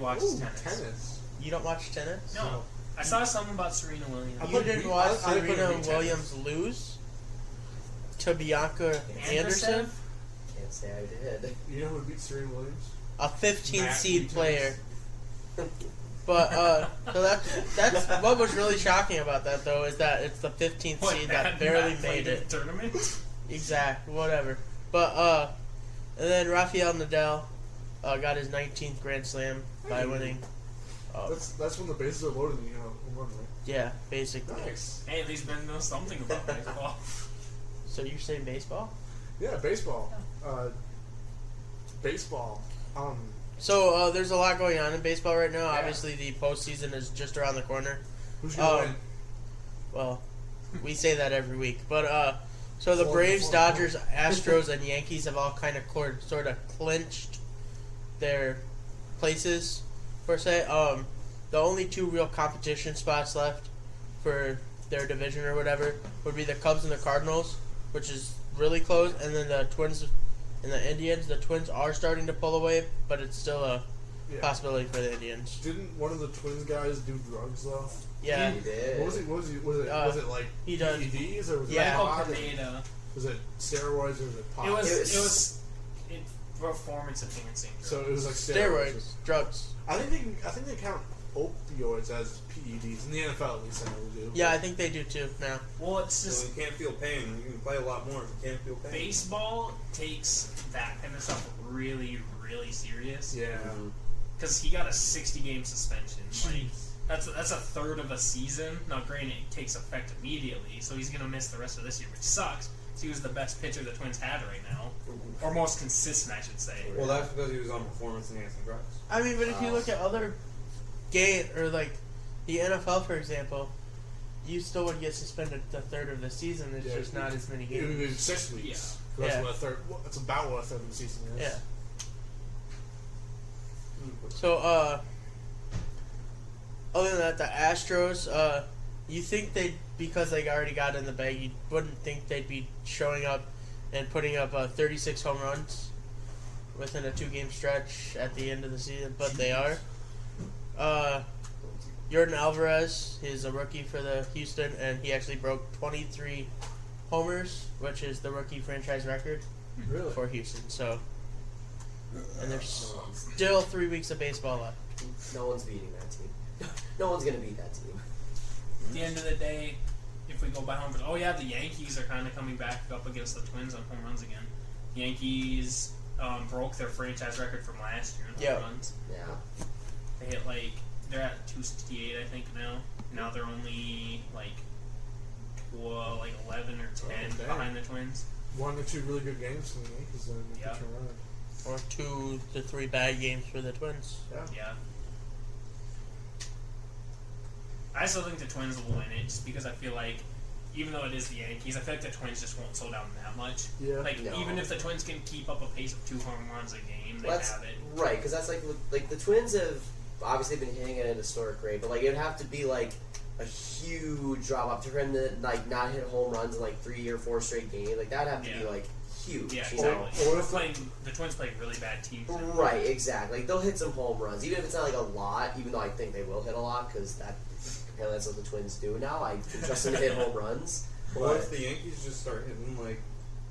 watches tennis. You don't watch tennis? No. I saw something about Serena Williams. You didn't watch Serena Williams lose to Bianca Anderson? Can't say I did. You know who beat Serena Williams? A 15 seed player. But so that's what was really shocking about that though is that it's the 15th seed that barely made it. Tournament. Exact, whatever. But and then Rafael Nadal got his 19th Grand Slam by winning. That's when the bases are loaded and you home run, right? Yeah, basically. Nice. Hey, at least Ben knows something about baseball. So you're saying baseball? Yeah, baseball. Baseball. So there's a lot going on in baseball right now. Yeah. Obviously, the postseason is just around the corner. Who's gonna win? Well, we say that every week, but so the Braves, Dodgers, Astros, and Yankees have all kind of sort of clinched their places per se. The only two real competition spots left for their division or whatever would be the Cubs and the Cardinals, which is really close, and then the Twins and the Indians. The Twins are starting to pull away, but it's still a possibility for the Indians. Didn't one of the Twins guys do drugs though? Yeah, He did. What was it? Was it like he does. PEDs or was Yeah. it pot? Was it steroids or was it pot? It was performance enhancing. So it was like Steroids, drugs. I think they count opioids as PEDs in the NFL at least. I know they do. Yeah, I think they do too now. Well, it's just So you can't feel pain. You can play a lot more if you can't feel pain. baseball takes that kind of stuff really, really serious. Yeah. Because he got a 60-game suspension. Like, that's a third of a season. Now, granted, it takes effect immediately, so he's going to miss the rest of this year, which sucks. So he was the best pitcher the Twins had right now, or most consistent, I should say. Well, that's because he was on performance-enhancing drugs. I mean, but if you look at other or like the NFL, for example, you still would get suspended the third of the season. It's just not as many It games. was 6 weeks. Yeah. That's what a third. It's about what a third of the season is. Yeah. So, other than that, the Astros, you think because they already got in the bag, you wouldn't think they'd be showing up and putting up 36 home runs within a 2-game stretch at the end of the season, but they are. Jordan Alvarez is a rookie for the Houston, and he actually broke 23 homers, which is the rookie franchise record for Houston. So, and there's still 3 weeks of baseball left. No one's beating that team. No one's gonna beat that team. At the end of the day, if we go by home, the Yankees are kind of coming back up against the Twins on home runs again. The Yankees broke their franchise record from last year in home runs. Yeah. They hit they're at 268, I think now. Now they're only 11 or 10 behind the Twins. 1 or 2 really good games from the Yankees then they can turn around. Or 2 to 3 bad games for the Twins. Yeah. I still think the Twins will win it, just because I feel like, even though it is the Yankees, I feel like the Twins just won't slow down that much. Yeah. Even if the Twins can keep up a pace of 2 home runs a game, they have it. Right, because that's like the Twins have obviously been hitting at an historic rate, but it'd have to be a huge drop off to him to not hit home runs in 3 or 4 straight games. That'd have to be huge. Yeah, you know? exactly. The Twins play really bad teams. Right, exactly. They'll hit some home runs, even if it's not a lot. Even though I think they will hit a lot, because apparently that's what the Twins do now. I can trust them to hit home runs. What if the Yankees just start hitting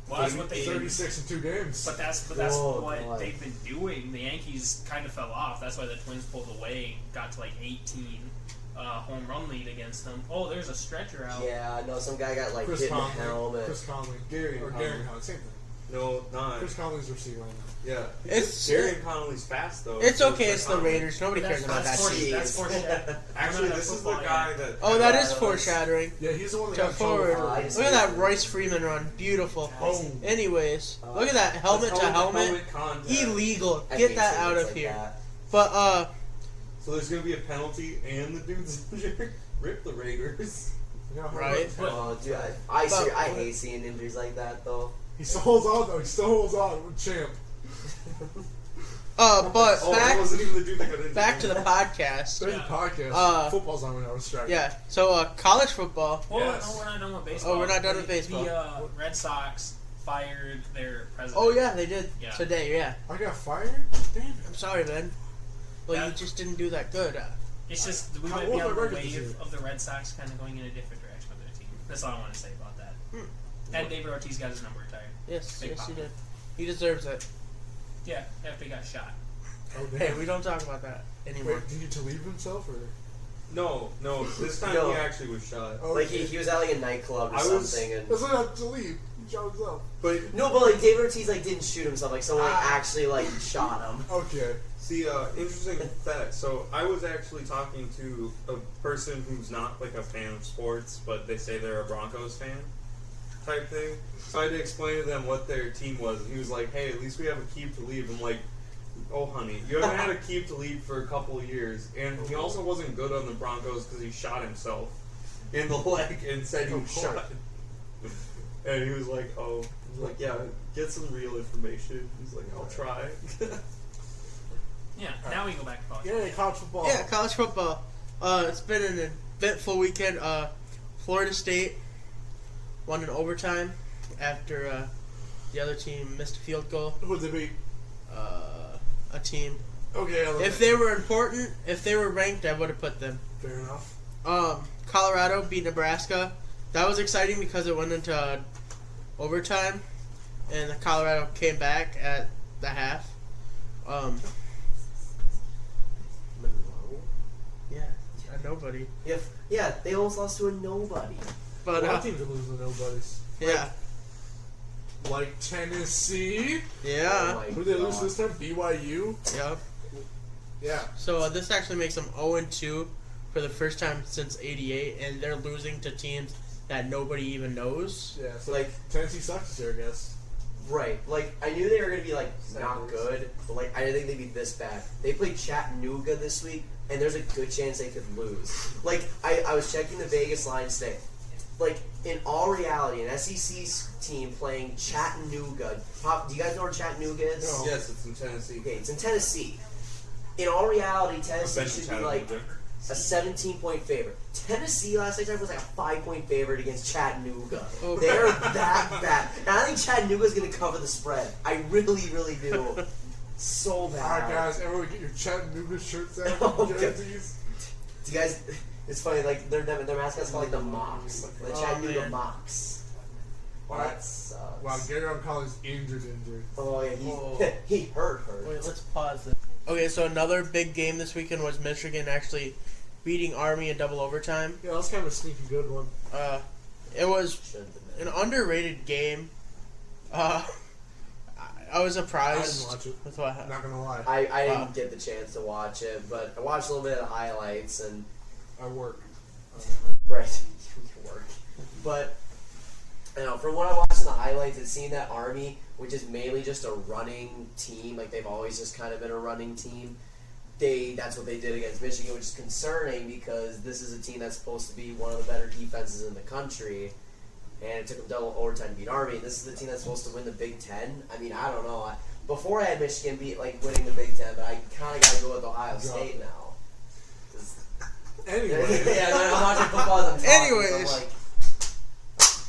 that's what they 36 in 2 games. But that's what God. they've been doing. The Yankees kind of fell off. That's why the Twins pulled away, got to 18 home run lead against them. Oh, there's a stretcher out. Yeah, no, some guy got Chris hit in the Conley, helmet. Chris Conley, Gary Conley, same thing. No, not. Chris Conley's receiving right now. Yeah. It's Gary Conley's fast though. It's So okay. It's the Conley. Raiders. Nobody cares about that team. That's foreshadowing. Actually, this is the guy that. Oh, that is foreshadowing. Yeah, he's the one that To got forward. I Look see at that that. Royce Freeman run. Beautiful. Boom. Anyways, look at that helmet to helmet. Contact. Illegal. I Get hate that things out of like here. that. But So there's gonna be a penalty, and the dude's injured. Rip the Raiders. Right. Oh, dude, I hate seeing injuries like that, though. He still holds on though. He still holds on. We're champ. but That wasn't even the dude that got injured. back to the podcast. There's a podcast. Football's on when I was striking. Yeah. So college football. Well, Yes. no, we're not done with baseball. Oh, we're not done with baseball. The Red Sox fired their president. Oh yeah, they did Yeah. today. Yeah. I got fired. Damn it. I'm sorry, man. Well, you just didn't do that good. It's just we How might be old on are the records this wave year? of the Red Sox kind of going in a different direction with their team. That's all I want to say about that. And David Ortiz got his number retired. Yes, Big yes, pop. he did. He deserves it. Yeah, after he got shot. Oh, damn. Hey, we don't talk about that anymore. Wait, did he get to leave himself or? No, this time No. he actually was shot. Oh, Like he was at like a nightclub or I was- something, and That's not to leave. He shot himself. But no, but like David Ortiz like didn't shoot himself. Like someone like, actually like shot him. Okay. see, interesting fact. So I was actually talking to a person who's not like a fan of sports, but they say they're a Broncos fan type thing. So I had to explain to them what their team was, and he was like, "Hey, at least we have a keep to leave." I'm like, "Oh, honey, you haven't had a keep to leave for a couple of years." And he also wasn't good on the Broncos because he shot himself in the leg and said he was shot. And he was like, "Oh," I was like, "Yeah, get some real information." He's like, "I'll try." Yeah, now we go back to college. Yeah, college football. Yeah, college football. It's been an eventful weekend. Florida State won in overtime after the other team missed a field goal. Who'd they beat? A team. Okay. If they were important, if they were ranked, I would have put them. Fair enough. Colorado beat Nebraska. That was exciting because it went into overtime, and Colorado came back at the half. Yeah, a nobody. Yeah, they almost lost to a nobody. But a lot of teams are losing to nobodies. yeah, Like Tennessee. yeah, Oh my Who did they lose God. this time? BYU. yeah. Yeah. So this actually makes them 0-2 for the first time since '88, and they're losing to teams that nobody even knows. Yeah. So Like- Tennessee sucks this year, I guess. Right. Like I knew they were gonna be like not good, but like I didn't think they'd be this bad. They played Chattanooga this week, and there's a good chance they could lose. Like I was checking the Vegas line today. Like in all reality, an SEC team playing Chattanooga. Do you guys know where Chattanooga is? No. Yes, it's in Tennessee. Okay, it's in Tennessee. In all reality, I've Tennessee been to should be like Chattanooga. a 17-point favorite. Tennessee last night was like a 5-point favorite against Chattanooga. Okay. They're that bad. And I think Chattanooga's going to cover the spread. I really, really do. So bad. Alright, guys, everyone get your Chattanooga shirts out. Okay. Jerseys. Do you guys? It's funny. Like their mascot's called like the Mocs, like the Oh, Chattanooga man. Mocs. Well, that sucks. Wow, Gary Collins injured. Oh yeah, Whoa. he hurt. Wait, let's pause this. Okay, so another big game this weekend was Michigan actually beating Army in double overtime. Yeah, that was kind of a sneaky good one. It was Shouldn't have been. an underrated game. I was I didn't surprised watch it. with what I'm happened. not gonna lie. I Wow. didn't get the chance to watch it, but I watched a little bit of the highlights and I work. right, work. But you know, from what I watched in the highlights, it seemed that Army, which is mainly just a running team, like they've always just kind of been a running team. That's what they did against Michigan, which is concerning because this is a team that's supposed to be one of the better defenses in the country, and it took them double overtime to beat Army. This is the team that's supposed to win the Big Ten. I mean, I don't know. Before I had Michigan winning the Big Ten, but I kind of got to go with Ohio State now. 'Cause- Anyway. yeah, I'm watching football as I'm talking. Anyways. So I'm like,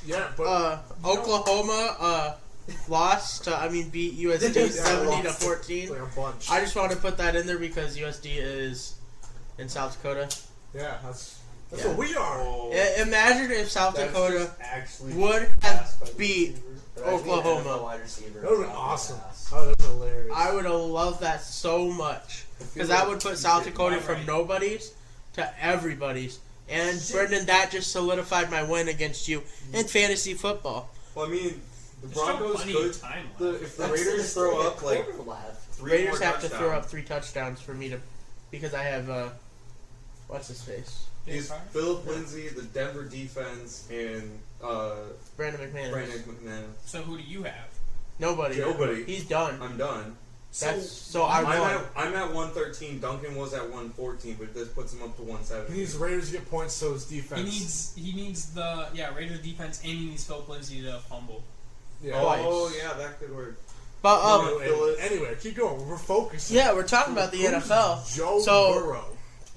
Yeah, but Oklahoma lost to, beat USD Yeah, 70 to lost. 14. like a bunch. I just wanted to put that in there because USD is in South Dakota. Yeah, that's Yeah. what we are. Oh, Imagine if South that's Dakota just actually would passed by have the beat receiver. Oklahoma. NFL wide receiver. That would have been awesome. Oh, that's hilarious. I would have loved that so much because that would put South Dakota from nobodies to everybody's. And Brendan, that just solidified my win against you in fantasy football. Well, I mean, the There's still Broncos plenty could. of time left. If the That's Raiders still throw a up like quarter left. 3 Raiders more have to throw touchdowns, up 3 touchdowns for me to, because I have what's his face, He's Philip Lindsay, the Denver defense, and Brandon McManus. Brandon McMahon. So who do you have? Nobody. Nobody. He's done. I'm done. I won. I'm at 113. Duncan was at 114, but this puts him up to 170. He needs Raiders to get points, so his defense. He needs the Raiders defense, and he needs Philip Lindsay to fumble. Yeah. Oh, yeah, that could work. But Anyway, keep going. We're focused. yeah, we're talking about the NFL. Joe So- Burrow.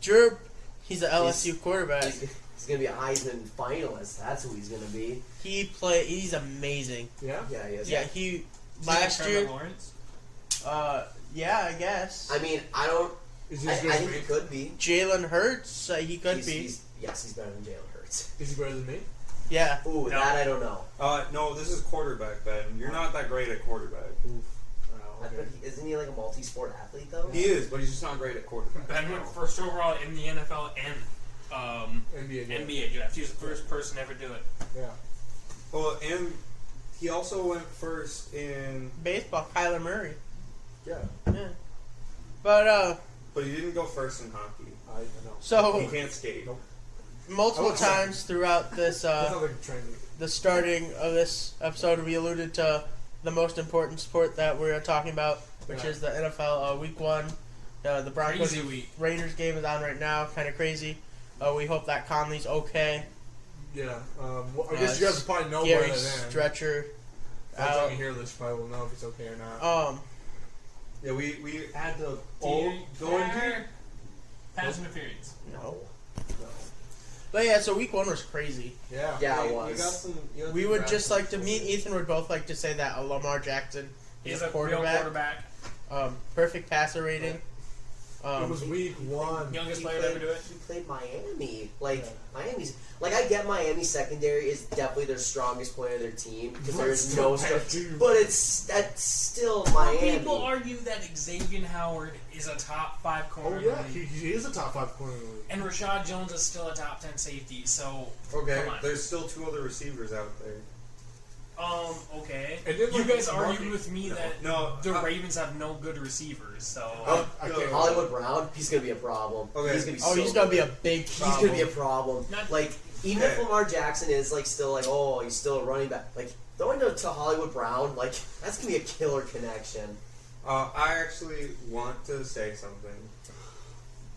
Drew, he's an LSU quarterback. He's gonna be a Heisman finalist. That's who he's gonna be. He's amazing. Yeah. Yeah, he is. Yeah, Is he last like year. Trevor Lawrence? Yeah, I guess. I mean, I don't Is he I as good as think me? he could be. Jalen Hurts, he could be. Yes, he's better than Jalen Hurts. Is he better than me? Yeah. Ooh, that I don't know. No, this is quarterback, Ben. You're not that great at quarterback. Oof. Wow, okay. Isn't he like a multi-sport athlete though? He is, but he's just not great at quarterback. Ben went first overall in the NFL and NBA draft. He was the first person to ever do it. Yeah. Well, and he also went first in Baseball, Kyler Murray. Yeah. Yeah. But, but he didn't go first in hockey. I know. so He can't skate. Nope. multiple I would- times throughout this, That's not like a train. the starting of this episode, we alluded to the most important sport that we're talking about, which Yeah. is the NFL Week 1. The Broncos Crazy week. Raiders game is on right now, kind of crazy. We hope that Conley's okay. Yeah. Well, I guess you guys probably know by Gary's then. stretcher. By the time you hear this, you probably will know if it's okay or not. Yeah, we had to Go go into. pass interference. No. But yeah, so Week 1 was crazy. Yeah. Yeah, it You was. got some. You got We some would graphics just like to, for me and it. Ethan would both like to say that Lamar Jackson He's is a real quarterback. perfect passer rating. It was week 1. Youngest player to ever do it. He played Miami. Like, Yeah. Miami's... Like, I get Miami's secondary is definitely their strongest player of their team because But there's still no... bad team. But that's still Miami. People argue that Xavier Howard is a top 5 corner. Oh, in the yeah. league. He is a top 5 corner in the league. And Rashad Jones is still a top 10 safety, so Okay, come on. there's still 2 other receivers out there. Okay. And then, You like, guys Mark- argue with me that No, the Ravens have no good receivers, so I can't- Hollywood Brown, he's going to be a problem. Okay. He's going to be He's going to be a big He's problem. going to be a problem. Not- Like, even if Lamar Jackson is, like, still, like, oh, he's still a running back. Like, throwing to Hollywood Brown, like, that's going to be a killer connection. I actually want to say something.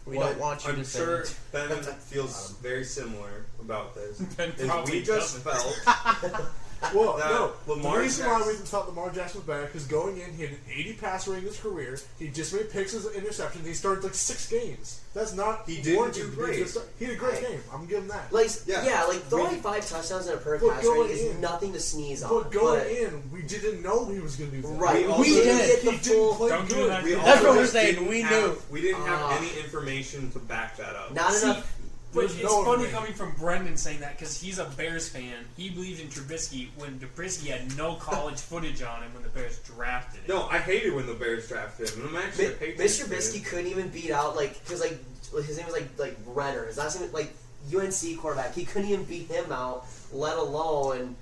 We What don't want you I'm to say sure it. Ben feels very similar about this. Ben Is probably we just doesn't. felt Well, that no. Lamar The reason why we Jackson- thought Lamar Jackson was better because going in, he had an 80 passer rating in his career. He just made picks as interceptions. He started like 6 games. That's not. He didn't warranted do to be a great. good start. He had a great game. I'm gonna give him that. Like, Yeah. like, throwing 5 touchdowns and a per But pass going rating is in- nothing to sneeze on. But going in, we didn't know he was gonna do that. Right, also we didn't did. get He the didn't full... play Don't give good. him that We credit. That's also what we're just saying, didn't we have- knew. We didn't have Ah. any information to back that up. Not See, enough... But There's it's no funny information. coming from Brendan saying that because he's a Bears fan. He believed in Trubisky when Trubisky had no college footage on him when the Bears drafted him. No, I hated when the Bears drafted him. And I'm actually a Patriots Mr. fan. Trubisky couldn't even beat out, like, because, like, his name was, like Renner. His last name was, like, UNC quarterback. He couldn't even beat him out, let alone,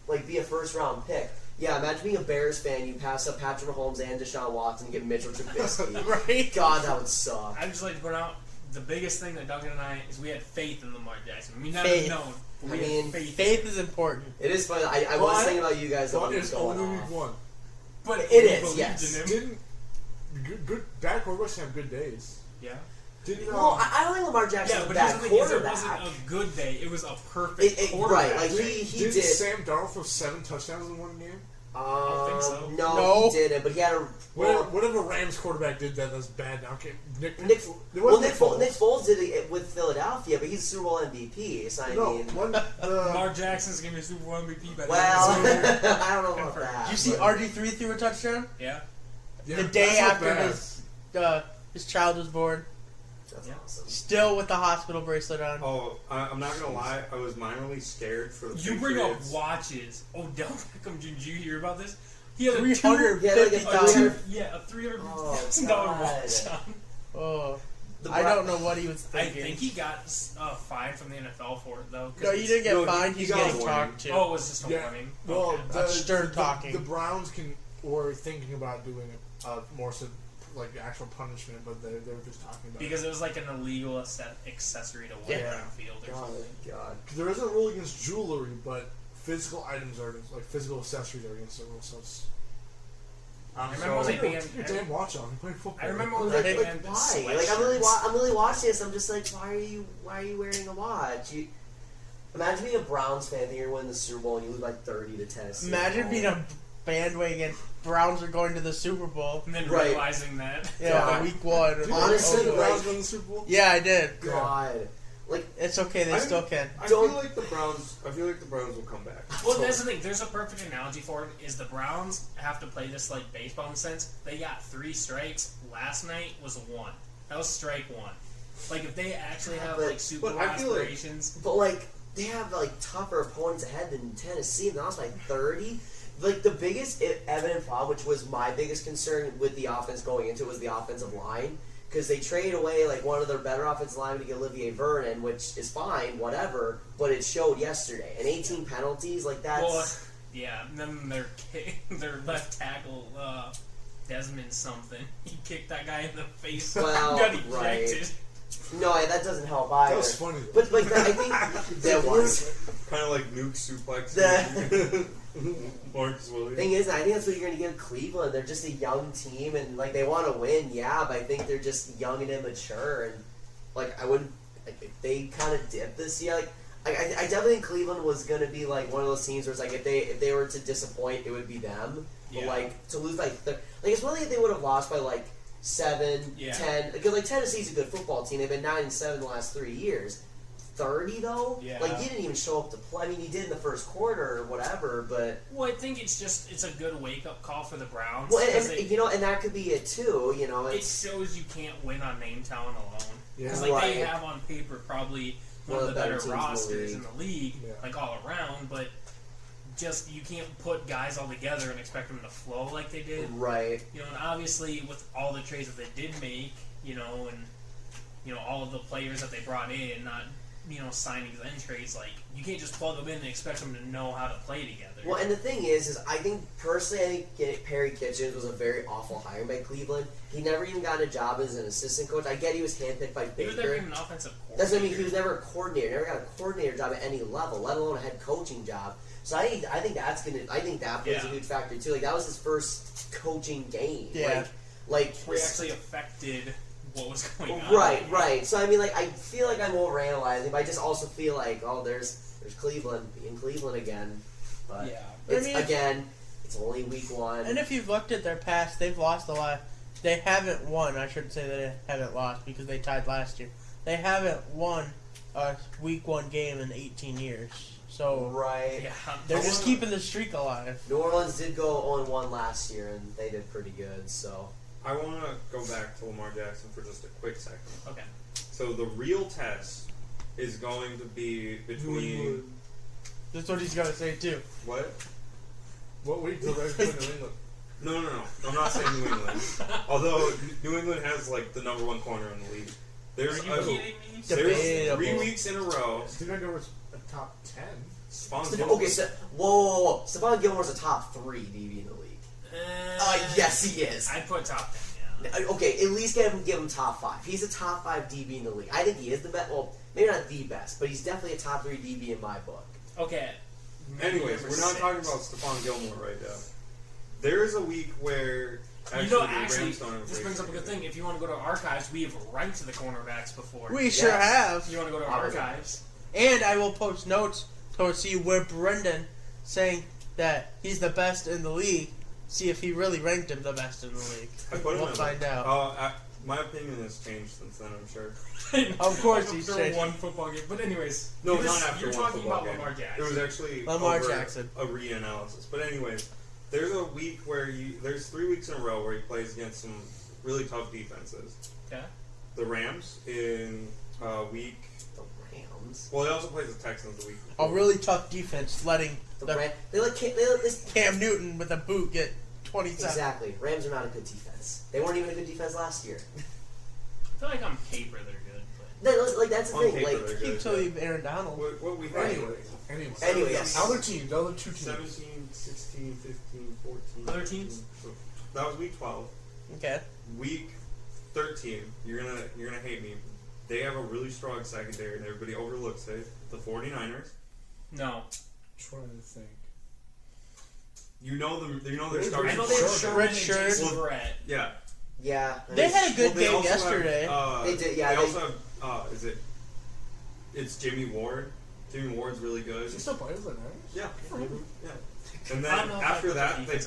like, be a first-round pick. Yeah, imagine being a Bears fan. You pass up Patrick Mahomes and Deshaun Watson and get Mitchell Trubisky. Right? God, that would suck. I'd just like to point out the biggest thing that Duncan and I is we had faith in Lamar Jackson. We never Faith. known. I We mean, had faith. Faith is important. It is funny. I Well, was thinking about you guys. But when it's going only off. week 1. But It we is, believed yes. in him. Bad quarterbacks have good days. Yeah. Didn't Well, I don't think Lamar Jackson's Yeah, a but bad here's the thing: is it quarterback. wasn't a good day. It was a perfect quarterback. right, like day. he didn't did. Sam Darnold throw 7 touchdowns in one game? don't think so. No, No. he didn't. But he had a Whatever Rams quarterback did that's bad now. Okay, Nick Nick Foles. Foles did it with Philadelphia, but he's a Super Bowl MVP. So I No, mean, Lamar Jackson's gonna be a Super Bowl MVP by the well, end of the season. I don't know about Confirmed. that. Did you see but- RG3 threw a touchdown? Yeah. Yeah, The day that's not after bad. his child was born. That's Yeah. awesome. Still with the hospital bracelet on. Oh, I'm not gonna lie. I was minorly scared for the You bring up Patriots. watches. Odell Beckham, did you hear about this? He had a $350,000. a $350,000 Oh, watch God. on. Oh, The I Bra- don't know what he was I thinking. think he got fined from the NFL for it though. 'cause No, you didn't get No, fined. he He's got getting warning. talked to. Oh, it was just a Yeah. warning. Well, Okay. That's stern talking. The Browns were thinking about doing more so like actual punishment, but they were just talking about Because it was like an illegal accessory to wear Yeah. on the field or God, something. God. Because there isn't a rule against jewelry, but physical items are like physical accessories are against the rule. So it's. I remember when they banned. Your damn watch on. You play football. I remember when Like, they like, banned why? Like, I'm really, sweatshirts. I'm really watching this. I'm just like, why are you wearing a watch? Imagine being a Browns fan that you're winning the Super Bowl and you lose by 30 to Tennessee. Imagine being a bandwagon. Browns are going to the Super Bowl. And then Right. realizing that. Yeah, God. week 1. Did you Honestly, see the like- Browns win the Super Bowl? Yeah, I did. God. Like, It's okay. They I- still can. I Don't- feel like the Browns. I feel like the Browns will come back. Well, that's the thing. There's a perfect analogy for it. Is the Browns have to play this like baseball in the sense they got 3 strikes. Last night was 1. That was strike one. Like, if they actually have, But- like, Super Bowl but I feel like- aspirations... But, like, they have, like, tougher opponents ahead than Tennessee, and they lost by 30. Like, the biggest evident problem, which was my biggest concern with the offense going into it, was the offensive line. Because they trade away, like, one of their better offensive linemen to get Olivier Vernon, which is fine, whatever, but it showed yesterday. And 18 penalties, like, that's... Well, yeah, and then their left tackle, Desmond something, he kicked that guy in the face Well, and got right. ejected. No, that doesn't help either. That was funny, though. But, like, I think that was... Kind of like nuke suplex. Marcus Williams. Thing is, I think that's what you're going to give Cleveland. They're just a young team, and like they want to win, yeah. But I think they're just young and immature, and like I wouldn't. Like, if they kind of dip this year, like I definitely think Cleveland was going to be like one of those teams where it's like if they were to disappoint, it would be them. But Yeah. like to lose like it's one thing if they would have lost by like 7, Yeah. 10, because like Tennessee's a good football team. They've been 9-7 the last 3 years. 30 though, Yeah. like he didn't even show up to play. I mean, he did in the first quarter or whatever, but. Well, I think it's a good wake-up call for the Browns. Well, 'cause and you know, and that could be it too. You know, it it's shows you can't win on name talent alone. Yeah. Because like they Right. have on paper probably one of the better teams rosters in the league, Yeah. like all around. But just you can't put guys all together and expect them to flow like they did. right. You know, and obviously with all the trades that they did make, you know, and you know all of the players that they brought in, not signings and trades, like you can't just plug them in and expect them to know how to play together. Well, and the thing is I think personally, I think Perry Kitchens was a very awful hire by Cleveland. He never even got a job as an assistant coach. I get he was handpicked by He was never Baker. even an offensive coordinator. That's what I mean. He was never a coordinator. Never got a coordinator job at any level, let alone a head coaching job. So I think that plays a Yeah. huge factor too. Like that was his first coaching game. Yeah. Like where he actually affected what was going on. Right. So I mean, like, I feel like I'm overanalyzing, but I just also feel like, oh, there's Cleveland being Cleveland again. But Yeah. it's, I mean, again, it's only week 1. And if you've looked at their past, they've lost a lot. They haven't won. I shouldn't say they haven't lost because they tied last year. They haven't won a week 1 game in 18 years. So right. Yeah. they're just keeping the streak alive. New Orleans did go 0-1 last year, and they did pretty good. So I want to go back to Lamar Jackson for just a quick second. Okay. So the real test is going to be between That's what he's gonna say too. what? What week did they play New England? No. I'm not saying New England. Although New England has like the number 1 corner in the league. There's Are you kidding me? there's 3 Debatable. weeks in a row. Steven Gilmore's a top 10. okay, so whoa. Stephon Gilmore's a top 3 DB in the league. Yes, he is. I'd put top 10, yeah. Okay, at least give him top 5. He's a top 5 DB in the league. I think he is the best. Well, maybe not the best, but he's definitely a top 3 DB in my book. Okay. Anyways, Number we're not 6. talking about Stephon Gilmore right now. There is a week where actually, the Rams don't have this brings up a good thing. If you want to go to archives, we have ranked the cornerbacks before. We sure have. You want to go to Probably. archives? And I will post notes to see where Brendan saying that he's the best in the league. See if he really ranked him the best in the league. I put him We'll in find out. My opinion has changed since then, I'm sure. Of course he's after changed. one football game. But anyways, No, you're not after you're one talking football about game. Lamar Jackson. It was actually Lamar over Jackson. a reanalysis. But anyways, there's a week where there's 3 weeks in a row where he plays against some really tough defenses. Okay. The Rams in week. The Rams. Well, he also plays the Texans the week A before. really tough defense, letting The the Rams. They let this. Cam Newton with a boot get 27. Exactly. Rams are not a good defense. They weren't even a good defense last year. I feel like on paper they're good, but Like that's the On thing. paper, Like they're Keep good, till but you Aaron Donald. What we had. Anyway, yes. Other teams, the other 2 teams. 17, 16, 15, 14. Other teams? 15. So that was week 12. Okay. Week 13, you're gonna hate me. They have a really strong secondary, and everybody overlooks it. The 49ers. no. Trying to think. You know their They- starting. I know they have Sherman. Sherman and Redshirt. Jason Verrett. Yeah. yeah. They had a good Well, they game also yesterday. Have, They did, yeah, They they- also have. It's Jimmy Ward. Jimmy Ward's really good. Is he still playing with the Niners? Yeah. Yeah. And I then don't know if after I that, think they the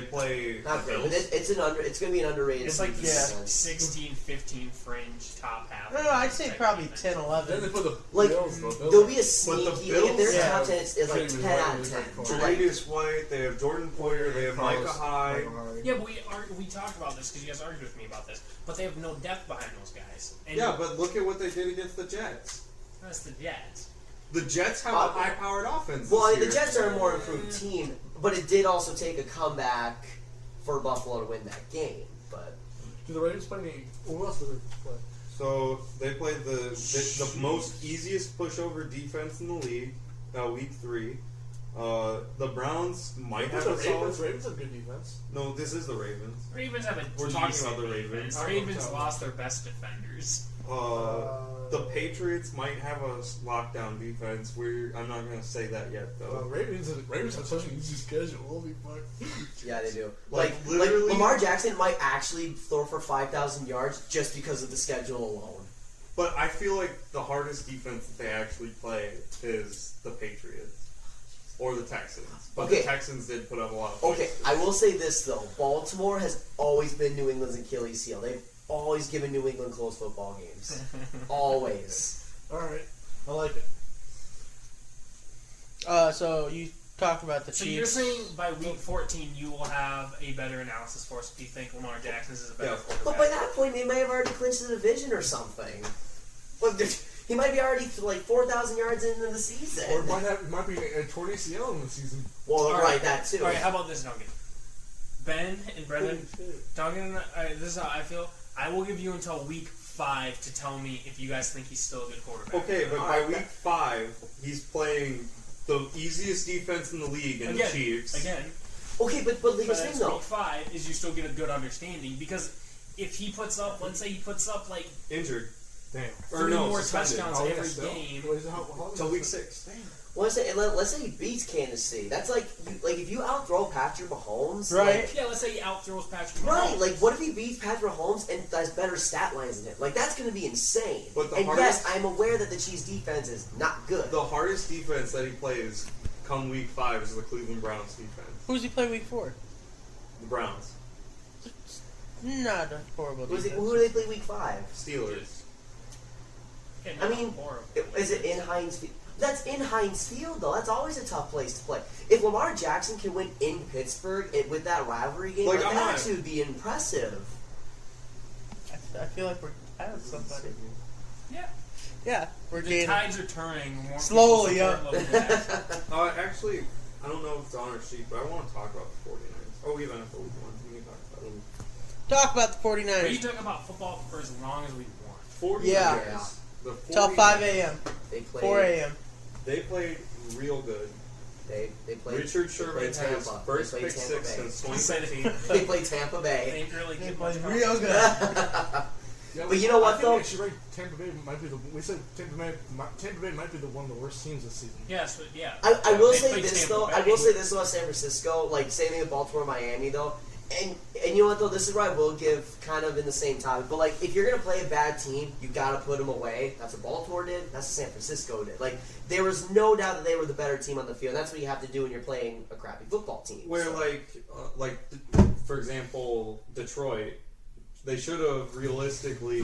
play Not the great, but Bills. it's going to be an underrated. It's like the defense. 16, 15 fringe top half. No, I'd say type probably defense. 10, Then 11. they put the Like, Bills. though. there'll be a But the sneaky. Like, if Bills- their Yeah. top 10 is like Jimmy 10 out of Ward 10. is So, like like, Tre'Davious White, they have Jordan Poyer, they have Micah Hyde. Yeah, but we talked about this because you guys argued with me about this. But they have no depth behind those guys. And Yeah, but look at what they did against the Jets. that's the Jets. The Jets have a high-powered offense. well, this the year. Jets are a more improved team, but it did also take a comeback for Buffalo to win that game. But Do the Ravens play any? Who else do they play? So they played the most easiest pushover defense in the league, week 3. The Browns might have a solid. Ravens have good defense. No, this is the Ravens. Ravens have a We're talking decent about the defense. Ravens. The Ravens lost their best defenders. The Patriots might have a lockdown defense. I'm not going to say that yet, though. Ravens have such an easy schedule. Holy fuck! yeah, they do. Like, Like literally- Lamar Jackson might actually throw for 5,000 yards just because of the schedule alone. But I feel like the hardest defense that they actually play is the Patriots. Or the Texans. But Okay. the Texans did put up a lot of points. Okay, I will say this though: Baltimore has always been New England's Achilles heel. They've always given New England close football games. Always. All right, I like it. So you talked about the So Chiefs. you're saying by week 14 you will have a better analysis for us if you think Lamar Jackson is a better Yeah. quarterback. But by that point, they may have already clinched the division or something. But he might be already like 4,000 yards into the season. Or it might be a torn ACL in the season. Well, All right, that too. All right, how about this, Duncan? Ben and Brendan, Holy shit. Duncan, this is how I feel. I will give you until week 5 to tell me if you guys think he's still a good quarterback. Okay, but All by right, week 5, he's playing the easiest defense in the league in Again, the Chiefs. Again, Okay, but but here's the thing though. week 5 is you still get a good understanding because if he puts up, let's say he puts up like Injured. Damn. 3 more suspended. touchdowns Oh, yeah, every still? game. What is it, how Till week 6. Let's say he beats Kansas City. That's like if you outthrow Patrick Mahomes, Right. like, Yeah, let's say he outthrows Patrick Mahomes. right? Like, what if he beats Patrick Mahomes and has better stat lines than him? Like, that's going to be insane. But the and hardest- yes, I'm aware that the Chiefs' defense is not good. The hardest defense that he plays come week 5 is the Cleveland Browns defense. Who's he play week 4? The Browns. Not a horrible Who defense. do they play week 5? Steelers. Okay, I not mean, horrible. Is it in Heinz Field? That's in Heinz Field, though. That's always a tough place to play. If Lamar Jackson can win in Pittsburgh with that rivalry game, Like, like, I'm that not- actually would be impressive. I feel like we're out of somebody. Yeah. Yeah, we're The getting. tides are turning. More Slowly, people yeah. support Lamar Jackson. Actually, I don't know if it's on our sheet, but I want to talk about the 49ers. Oh, we have NFL week 1. We can talk about them. Talk about the But you 49ers. talk about football for as long as we want. 49ers. Yeah. The Till 49ers, 5 a.m. They played. 4 a.m. They played real good. They played. Richard they Sherman played had his Tampa. first They played pick Tampa 6 Bay. since 2017. They played Tampa Bay. They ain't really They get played much real good. Yeah, But you know what, I think though? we should rank Tampa Bay might be the. We said Tampa Bay might be one of the worst teams this season. Yes, but yeah. I will They say played this Tampa though. Bay. I will say this about San Francisco. Like same thing with Baltimore, Miami though. And you know what though? This is where I will give kind of in the same topic. But like, if you're gonna play a bad team, you gotta put them away. That's what Baltimore did. That's what San Francisco did. Like there was no doubt that they were the better team on the field. That's what you have to do when you're playing a crappy football team. Where, So- for example, Detroit, they should have realistically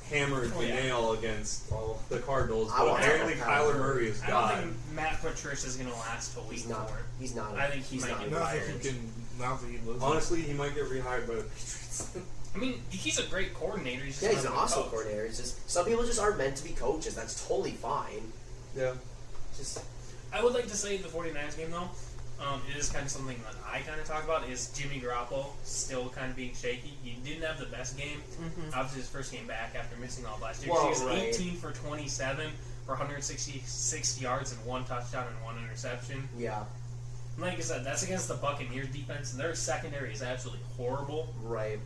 hammered the nail against the Cardinals, I but want apparently Kyler Kyler Murray is I don't gone. think Matt Patricia is going to last till week he's not. 4. He's not. I think he he's might not. get Now that fired. he can, now that he lives. Honestly, he might get rehired by the Patriots. I mean, he's a great coordinator. He's just Yeah, he's not an a good awesome coach. coordinator. It's just some people just aren't meant to be coaches. That's totally fine. Yeah. Just I would like to say the 49ers game, though, it is kind of something that I kind of talk about, is Jimmy Garoppolo still kind of being shaky. He didn't have the best game. Obviously, his first game back after missing all last year. Well, He was right. 18 for 27 for 166 yards and 1 touchdown and 1 interception. yeah, Like I said, that's against the Buccaneers defense, and their secondary is absolutely horrible. right.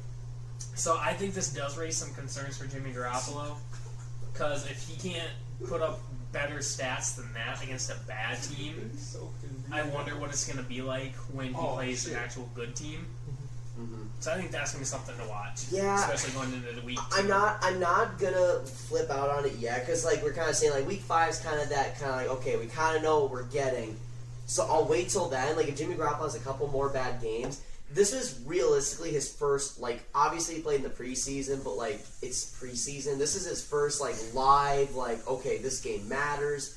So I think this does raise some concerns for Jimmy Garoppolo, because if he can't put up better stats than that against a bad team, I wonder what it's going to be like when he plays an actual good team. So I think that's gonna be something to watch. Yeah, especially going into the week 2. I'm not gonna flip out on it yet because like we're kind of saying like week 5 is kind of like okay, we kind of know what we're getting. So I'll wait till then. Like if Jimmy Garoppolo has a couple more bad games, this is realistically his first. Like obviously he played in the preseason, but like it's preseason. This is his first like live. Like okay, this game matters.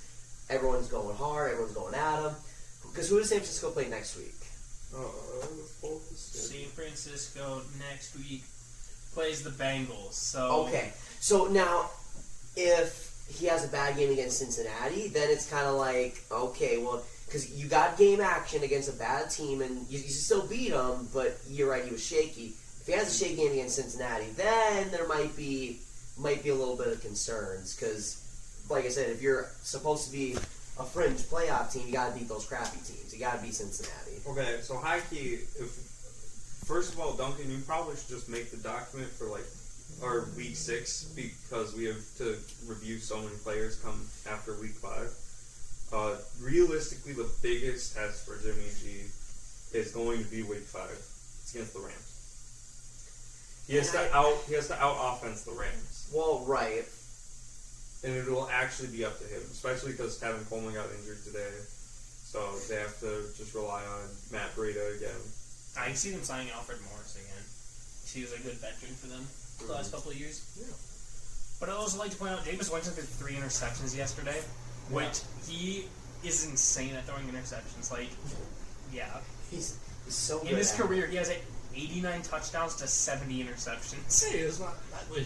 Everyone's going hard. Everyone's going at him. Because who does San Francisco play next week? San Francisco next week plays the Bengals. So okay, so now if he has a bad game against Cincinnati, then it's kind of like okay, well, because you got game action against a bad team and you still beat him, but you're right, he was shaky. If he has a shaky game against Cincinnati, then there might be a little bit of concerns because, like I said, if you're supposed to be a fringe playoff team, you got to beat those crappy teams. You got to beat Cincinnati. Okay, so high key, first of all, Duncan, you probably should just make the document for like our week 6 because we have to review so many players come after week 5. Realistically, the biggest test for Jimmy G is going to be week 5. It's against the Rams. He has to out offense the Rams. Well, right. And it will actually be up to him, especially because Kevin Coleman got injured today. So they have to just rely on Matt Breida again. I can see them signing Alfred Morris again. He was a good veteran for them the last couple of years. Yeah. But I'd also like to point out, Jameis Winston threw 3 interceptions yesterday, which he is insane at throwing interceptions. Like, yeah. He's so good in his at career, he has 89 touchdowns to 70 interceptions. Hey, it's not.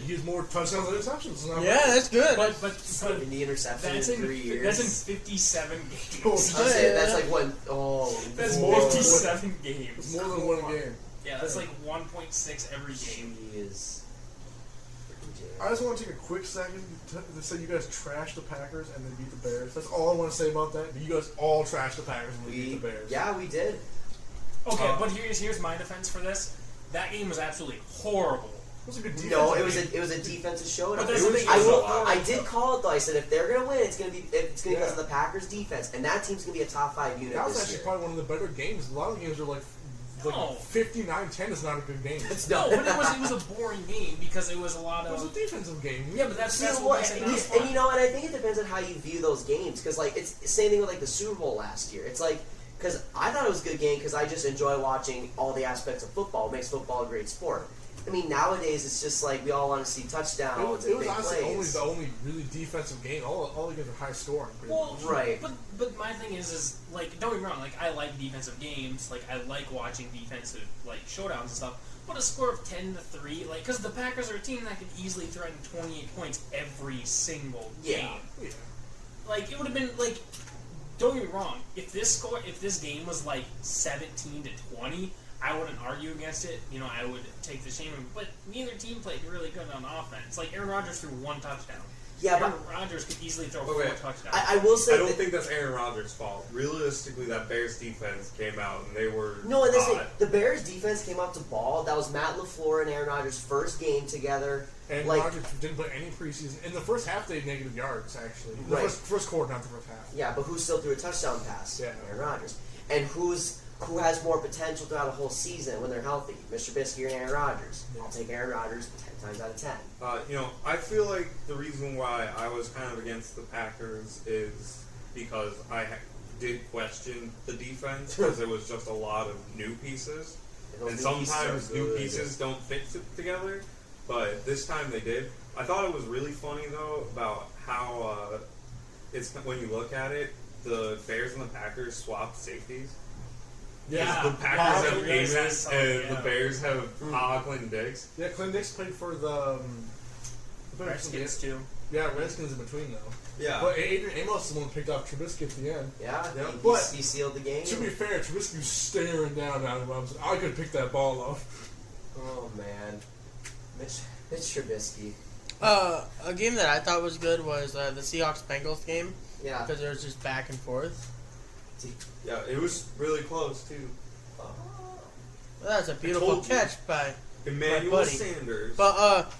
He has more touchdowns than interceptions. It's not Yeah, that's good. But 70 interceptions that's in 3 years. That's in 57 games. Oh, I'll say that's like one. Oh, That's more than 57 It's games. more than one game. Yeah, that's like 1.6 every game. Jeez. I just want to take a quick second to say you guys trashed the Packers and then beat the Bears. That's all I want to say about that. You guys all trashed the Packers and beat the Bears. Yeah, we did. Okay, but here's my defense for this. That game was absolutely horrible. It was a good defense. No, it was a defensive showdown. But that's the thing, I did call it though. I said if they're gonna win, it's gonna be because of the Packers defense, and that team's gonna be a top 5 unit. That was this actually year. probably one of the better games. A lot of games are like No. 59-10 is not a good game. It's No, not. but it was a boring game because it was a lot It was a of. defensive game. Yeah, but that's You know what what? makes it not And fun. you know, and I think it depends on how you view those games. Because like it's the same thing with like the Super Bowl last year. It's like because I thought it was a good game because I just enjoy watching all the aspects of football. It makes football a great sport. I mean, nowadays it's just like we all want to see touchdowns It and was big honestly plays. the only really defensive game. All the games are high scoring. pretty Well, much. Right. But my thing is like, don't get me wrong. Like, I like defensive games. Like, I like watching defensive like showdowns and stuff. But a score of 10-3, like, because the Packers are a team that could easily threaten 28 points every single game. Yeah. Like, it would have been like, don't get me wrong. If this game was like 17-20, I wouldn't argue against it. You know, I would take the shame. But neither team played really good on offense. Like, Aaron Rodgers threw 1 touchdown. Yeah, Aaron Rodgers could easily throw 4 touchdowns. I will say I don't that, think that's Aaron Rodgers' fault. Realistically, that Bears defense came out and they were no, and hot. the Bears defense came out to ball. That was Matt LaFleur and Aaron Rodgers' first game together. And Like- Rodgers didn't play any preseason. In the first half, they had negative yards, actually. The Right. first quarter, not the first half. Yeah, but who still threw a touchdown pass? Yeah. Aaron Rodgers. And who has more potential throughout a whole season when they're healthy? Mr. Trubisky or Aaron Rodgers? Yeah. I'll take Aaron Rodgers 10 times out of 10. I feel like the reason why I was kind of against the Packers is because I did question the defense because there was just a lot of new pieces. those And new pieces sometimes are new good. pieces don't fit together, but this time they did. I thought it was really funny though about how it's when you look at it, the Bears and the Packers swapped safeties. Yeah. The Packers have Yes, Amos oh, and yeah. the Bears have Clinton Dix. Yeah, Clint Dix played for the Redskins too. Yeah, Redskins in between though. Yeah. But Adrian Amos is the one who picked off Trubisky at the end. Yeah, Yeah. he But- sealed the game. To be fair, Trubisky was staring down Adam Robinson. I could pick that ball off. Oh, man. Mitch Trubisky. A game that I thought was good was the Seahawks-Bengals game Yeah. because it was just back and forth. Yeah, it was really close too. Well, that's a beautiful told you. catch by Emmanuel buddy. Sanders. But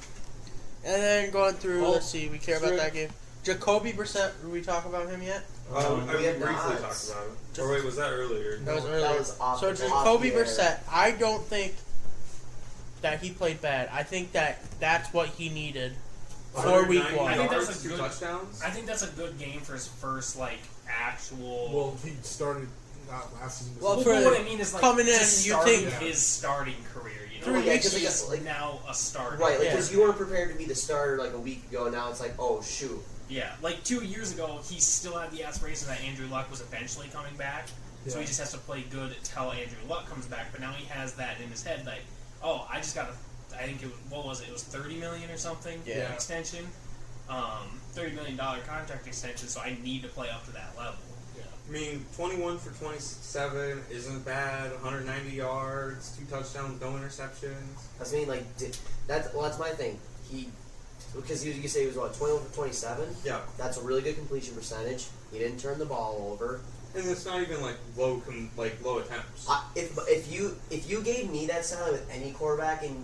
and then going through, Oh, let's see, we care about sure. that game. Jacoby Brissett, did we talk about him yet? We I have briefly not. talked about it. Or wait, was that earlier? That was That earlier. was off- So off Jacoby the air. Brissett, I don't think that he played bad. I think that's what he needed for week 1. I think that's a two good touchdowns. I think that's a good game for his first actual. Well, he started not last season. Well, But for what I mean is coming in, just you starting think- his starting career. You know, 3 weeks he's now a starter. Right, Yeah. because you weren't prepared to be the starter like a week ago. Now it's like, oh shoot. Yeah, 2 years ago, he still had the aspiration that Andrew Luck was eventually coming back. So Yeah. he just has to play good until Andrew Luck comes back. But now he has that in his head, I just got I think it was, what was it? It was $30 million or something. Yeah. Extension, $30 million contract extension. So I need to play up to that level. I mean, 21 for 27 isn't bad. 190 yards, 2 touchdowns, no interceptions. I mean, that's my thing. Because you say he was 21 for 27. Yeah, That's a really good completion percentage. He didn't turn the ball over. and it's not even low attempts. If you gave me that stat with any quarterback, and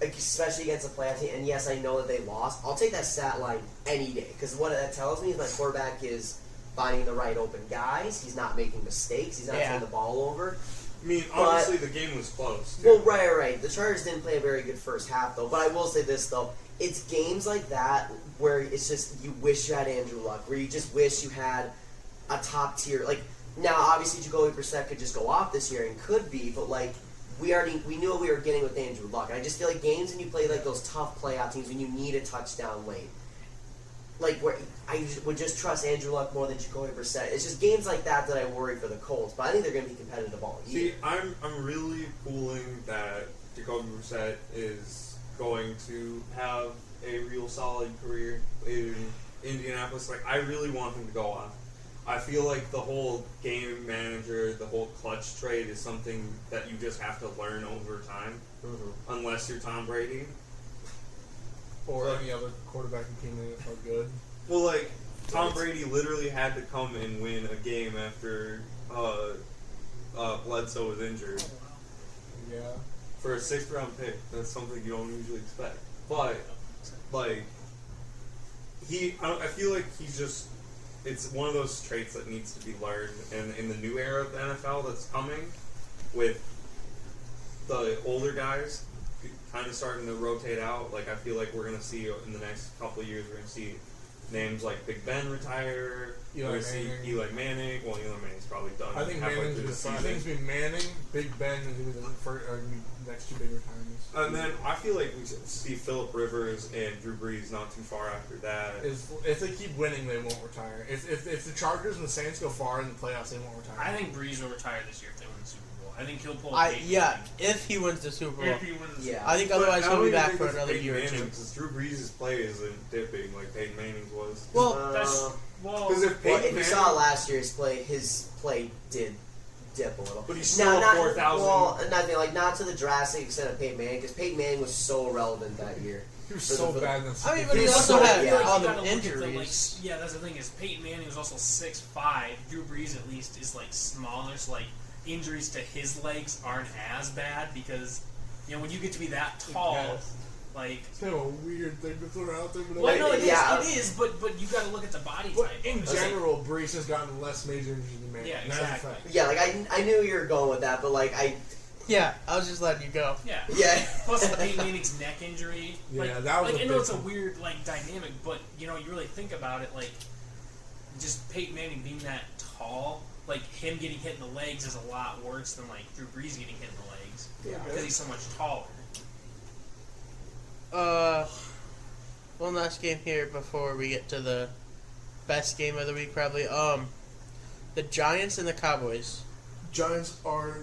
especially against a playoff team, and yes, I know that they lost, I'll take that stat line any day. Because what that tells me is my quarterback is finding the right open guys. He's not making mistakes. He's not turning the ball over. I mean, obviously the game was close. Too. Well, right. The Chargers didn't play a very good first half, though. But I will say this, though. It's games like that where it's just you wish you had Andrew Luck, where you just wish you had a top tier. Now, obviously, Jacoby Brissett could just go off this year and could be, but we knew what we were getting with Andrew Luck. And I just feel like games when you play those tough playoff teams when you need a touchdown late, where I would just trust Andrew Luck more than Jacoby Brissett. It's just games like that I worry for the Colts. But I think they're going to be competitive all year. See, I'm really pulling that Jacoby Brissett is going to have a real solid career in Indianapolis. I really want him to go on. I feel like the whole game manager, the whole clutch trade is something that you just have to learn over time, unless you're Tom Brady. Or any other quarterback who came in and felt good. Well, Tom Brady literally had to come and win a game after Bledsoe was injured. Yeah. For a 6th round pick, that's something you don't usually expect. But, I feel like he's just, it's one of those traits that needs to be learned. And in the new era of the NFL that's coming, with the older guys kind of starting to rotate out, I feel like we're going to see in the next couple of years, we're going to see names like Big Ben retire. We're going to see Eli Manning. Well, Eli Manning's probably done. I think halfway Manning's through the going to season. I think it's going to be Manning, Big Ben, and maybe the next 2 big retirements. And then I feel like we should see Phillip Rivers and Drew Brees not too far after that. If they keep winning, they won't retire. If the Chargers and the Saints go far in the playoffs, they won't retire. I think Breeze will retire this year if they win the Super Bowl. I think he'll pull. If he wins the Super Bowl. If he wins the Super Bowl. I think otherwise he'll be back for another year or two. Because Drew Brees' play isn't dipping like Peyton Manning's was. Well, Because if you saw last year's play, his play did dip a little. But he's still 4,000. Well, not to the drastic extent of Peyton Manning, because Peyton Manning was so relevant that year. He was so bad in the I mean, Super but he Bowl. also had Yeah. all You the gotta look at injuries. that's the thing is Peyton Manning was also 6'5". Drew Brees at least is smaller, so injuries to his legs aren't as bad because when you get to be that tall, Yes. It's kind of a weird thing to throw out there, but well, no, it Yeah. is, but you got to look at the body But type. in general, Brees has gotten less major injuries than Manning. Yeah, That's a exactly. fact. Yeah, I knew you were going with that, but Yeah, I was just letting you go. Yeah. yeah. Plus Peyton Manning's neck injury. Yeah, that was a I know big it's a one. weird dynamic, but you really think about it, just Peyton Manning being that tall, him getting hit in the legs is a lot worse than Drew Brees getting hit in the legs Yeah. because he's so much taller. One last game here before we get to the best game of the week, probably. The Giants and the Cowboys. Giants are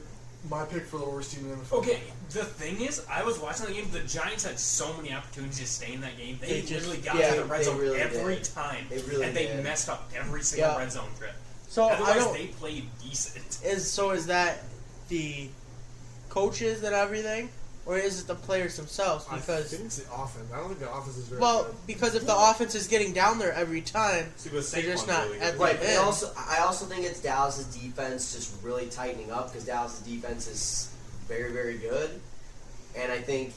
my pick for the worst team in the NFL. Okay, the thing is, I was watching the game. The Giants had so many opportunities to stay in that game. They literally got to the red they zone really every did. time, They really and they did. messed up every single red zone trip. So Otherwise, they played decent. Is that the coaches and everything, or is it the players themselves? I Because think it's the offense. I don't think the offense is very good. because if the offense is getting down there every time, See, but they're just Saquon's not really at good. the Right, but end. I also think it's Dallas' defense just really tightening up because Dallas' defense is very, very good. And I think,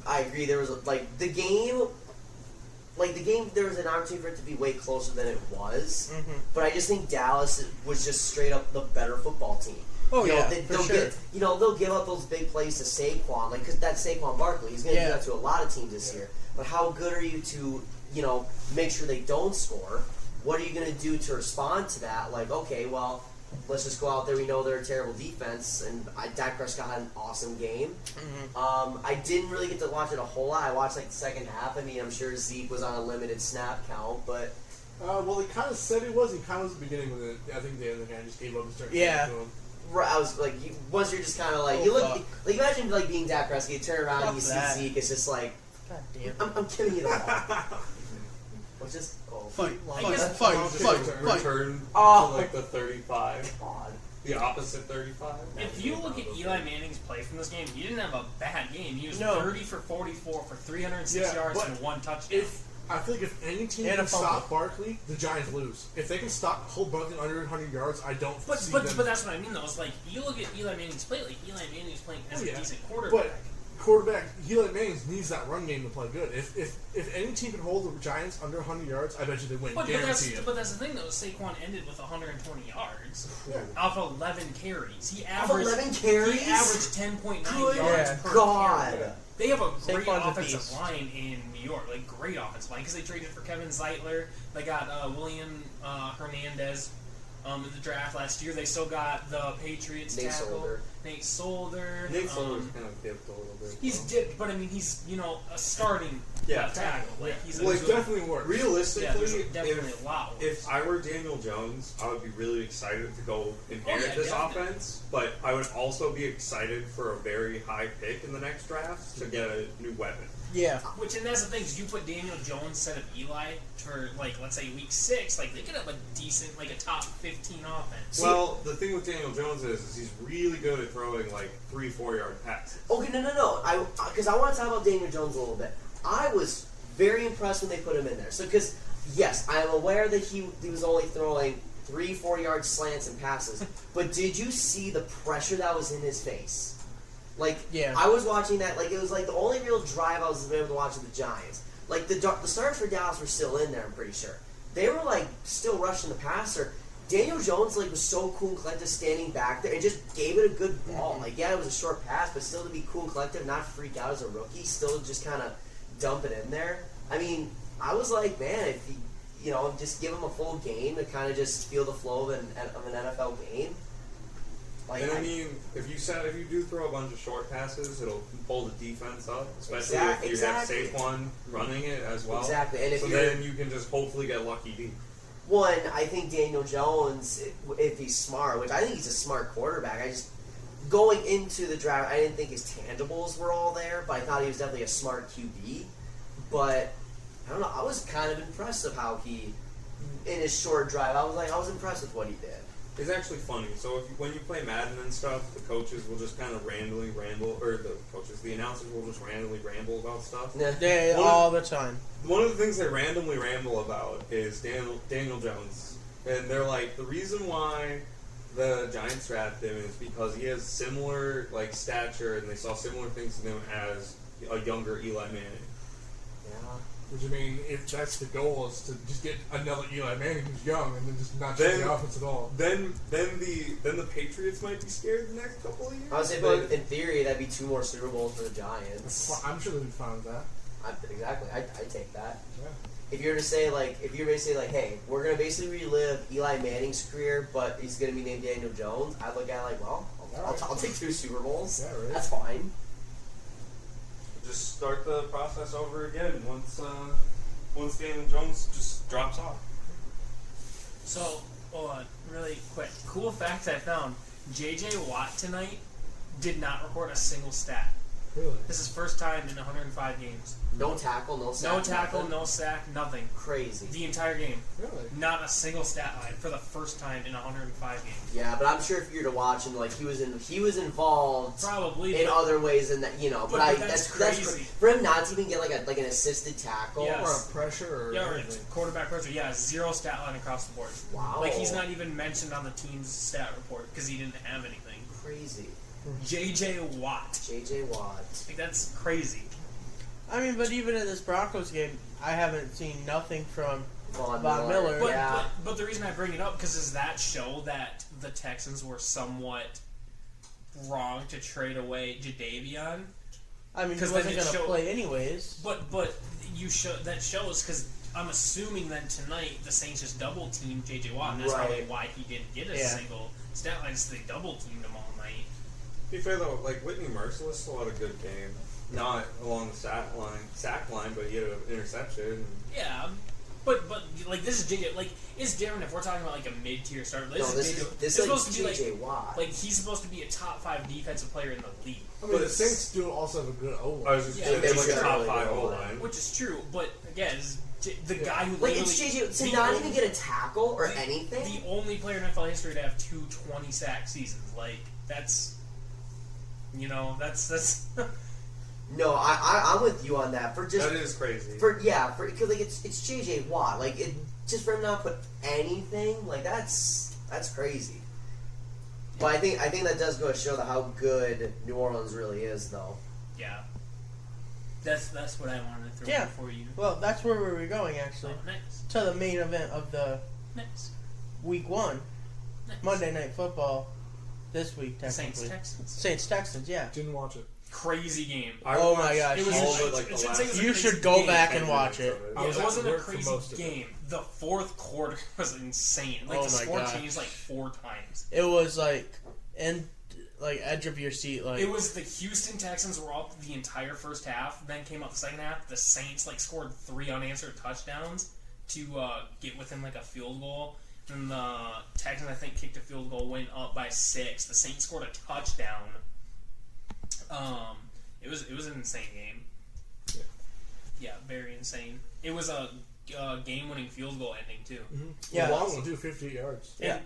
I agree there was, the game, there was an opportunity for it to be way closer than it was. Mhm. But I just think Dallas was just straight up the better football team. Oh, you know, yeah, they'll for sure. they'll give up those big plays to Saquon, like because that's Saquon Barkley. He's going to do that to a lot of teams this year. But how good are you to, make sure they don't score? What are you going to do to respond to that? Like, okay, well, let's just go out there. We know they're a terrible defense, and Dak Prescott had an awesome game. Mm-hmm. I didn't really get to watch it a whole lot. I watched like the second half. I mean, I'm sure Zeke was on a limited snap count, but well, he kind of said he was. He kind of was at the beginning with it. I think the other guy just gave up and started Yeah. to him. right, I was like, once you're just kind of like, you look like imagine like being Dak Prescott. You turn around, and you see Zeke. It's just like, God damn. I'm killing you the ball. Which is Fight. Return to Oh. like the 35. God. The opposite 35. If you look at Eli Manning's play from this game, he didn't have a bad game. He was No. 30 for 44 for 306 yards but and 1 touchdown. I think if any team And can a fumble. stop Barkley, the Giants lose. If they can hold Barkley under 100 yards, I don't see But them. that's what I mean though. It's like you look at Eli Manning's play. Like Eli Manning's playing as a decent quarterback. But quarterback, Eli Manning needs that run game to play good. If any team can hold the Giants under 100 yards, I bet you they win. But Guarantee it. that's the thing though. Saquon ended with 120 yards Yeah. off 11 carries. He Off averaged 11 carries? He averaged 10.9 Good yards per God. carry. They have a great Saquon's a offensive beast. line in New York, like great offensive line, because they traded for Kevin Zeitler. They got William Hernandez in the draft last year. They still got the Patriots Nate tackle Solder. Nate Solder. Nate Solder's kind of dipped a little bit. He's dipped, but I mean he's a starting left tackle. Like he's Well, a it's good, definitely worse. Realistically, there's definitely a lot worse. if I were Daniel Jones, I would be really excited to go inherit yeah, this definitely. offense, but I would also be excited for a very high pick in the next draft to get a new weapon. Yeah. Which, and that's the thing, is you put Daniel Jones instead of Eli for, like, let's say week 6, like, they could have a decent, like, a top 15 offense. Well, the thing with Daniel Jones is he's really good at throwing like 3-4 yard passes. Okay, no. Because I want to talk about Daniel Jones a little bit. I was very impressed when they put him in there. So, because, yes, I am aware that he was only throwing 3-4 yard slants and passes. But did you see the pressure that was in his face? Like, Yeah. I was watching that, like, it was like the only real drive I was able to watch of the Giants. Like, the starters for Dallas were still in there, I'm pretty sure. They were, like, still rushing the passer. Daniel Jones, like, was so cool and collected standing back there and just gave it a good ball. Like, yeah, it was a short pass, but still to be cool and collected, not freak out as a rookie, still just kind of dump it in there. I mean, I was like, man, if you just give him a full game to kind of just feel the flow of an NFL game. Like, And I mean, if you do throw a bunch of short passes, it'll pull the defense up, especially if you have Saquon running it as well. Exactly, and if so then you can just hopefully get lucky deep. One, I think Daniel Jones, if he's smart, which I think he's a smart quarterback. Going into the draft, I didn't think his tangibles were all there, but I thought he was definitely a smart QB. But I don't know, I was kind of impressed of how he, in his short drive, I was impressed with what he did. It's actually funny. So when you play Madden and stuff, the coaches will just kind of randomly ramble, or the announcers will just randomly ramble about stuff. All the time. One of the things they randomly ramble about is Daniel Jones, and they're like, the reason why the Giants drafted him is because he has similar like stature, and they saw similar things in him as a younger Eli Manning. Yeah. Which, I mean, if that's the goal, is to just get another Eli Manning who's young and then just not change the offense at all. Then the Patriots might be scared the next couple of years. I would say, but in theory, that'd be 2 more Super Bowls for the Giants. I'm sure they'd be fine with that. Exactly, I take that. Yeah. If you were to say hey, we're gonna basically relive Eli Manning's career, but he's gonna be named Daniel Jones, I'd look at it like, well, I'll take 2 Super Bowls. Yeah, right. That's fine. Just start the process over again once Daniel Jones just drops off. So, hold on, really quick. Cool fact I found. J.J. Watt tonight did not record a single stat. Really? This is first time in 105 games. No tackle, no sack. No tackle, nothing. no sack, nothing. Crazy. The entire game. Really? Not a single stat line for the first time in 105 games. Yeah, but I'm sure if you were to watch him, like he was involved Probably. in other ways than that, But that's crazy. For him not to even get like an assisted tackle. Yeah. Or a pressure or Yeah, or anything. quarterback pressure. Yeah, 0 stat line across the board. Wow. Like, he's not even mentioned on the team's stat report because he didn't have anything. Crazy. J.J. Watt. J.J. Watt. Like, that's crazy. I mean, but even in this Broncos game, I haven't seen nothing from Von Miller. But, Yeah. but the reason I bring it up, because does that show that the Texans were somewhat wrong to trade away Jadeveon. I mean, he 'Cause wasn't then it going to show- play anyways. But that shows because I'm assuming then tonight the Saints just double teamed J.J. Watt, and that's Right. probably why he didn't get a single stat line. They double teamed him all night. To be fair though, like Whitney Merciless still had a good game. Not along the sack line, but he had an interception. Yeah, but like this is J.J. Like is different if we're talking about like a mid-tier starter. This is supposed like to be J.J. Watt. like he's supposed to be a top 5 defensive player in the league. I mean, the Saints do also have a good O-line. I was just saying, they they're like a should top really 5 go O-line. Which is true, but again, the guy who Like, literally it's JJ to the not only- even get a tackle or the- anything. The only player in NFL history to have 2 20-sack seasons. Like that's that's. No, I'm with you on that. For just That is crazy. because like it's JJ Watt. Like it just for him not to put anything like that's crazy. But I think that does go to show that how good New Orleans really is, though. Yeah. That's what I wanted to throw Yeah. in for you. Well, that's where we were going, actually. Oh, nice. To the main event of the Nice. week 1. Nice. Monday Night Football. This week, technically. Saints-Texans. Saints-Texans, yeah. Didn't watch it. Crazy game. I Oh my watched gosh. It was all a- but like it the should last say it was a You crazy should go game. back 10 and watch minutes it. of I Yeah, was it at wasn't a work for crazy most of it. game. The fourth quarter was insane. Like Oh the my score gosh. changed like 4 times. It was like, edge of your seat. Like It was the Houston Texans were up the entire first half. Then came out the second half. The Saints scored 3 unanswered touchdowns to get within like a field goal. And the Texans I think kicked a field goal, went up by 6. The Saints scored a touchdown. It was an insane game. Yeah, very insane. It was a game-winning field goal ending too. Mm-hmm. Yeah. Long one, too, 58 yards. Yeah.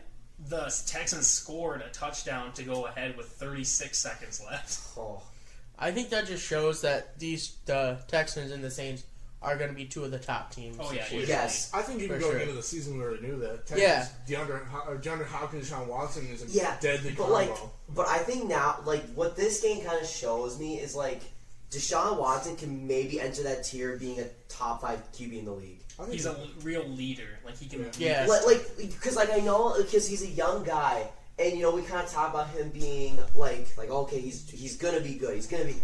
The Texans scored a touchdown to go ahead with 36 seconds left. Oh, I think that just shows that the Texans and the Saints are going to be 2 of the top teams. Oh, yeah, this year. yes. I think even For going sure. into the season, we already knew that. Yeah. DeAndre Hopkins, Deshaun Watson is a yeah. deadly But combo. but I think now, like what this game kind of shows me is like Deshaun Watson can maybe enter that tier of being a top 5 QB in the league. I think He's a real leader. Like he can. Yeah. Because I know because he's a young guy, and we kind of talk about him being like okay, he's gonna be good. He's gonna be.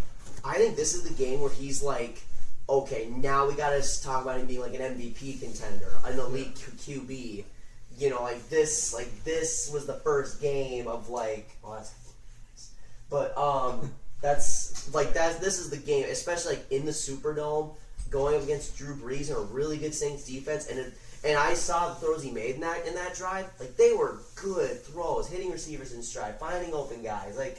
I think this is the game where he's like, okay, now we gotta talk about him being like an MVP contender, an elite QB. This was the first game of this is the game, especially like in the Superdome, going up against Drew Brees and a really good Saints defense, and I saw the throws he made in that drive. Like they were good throws, hitting receivers in stride, finding open guys. I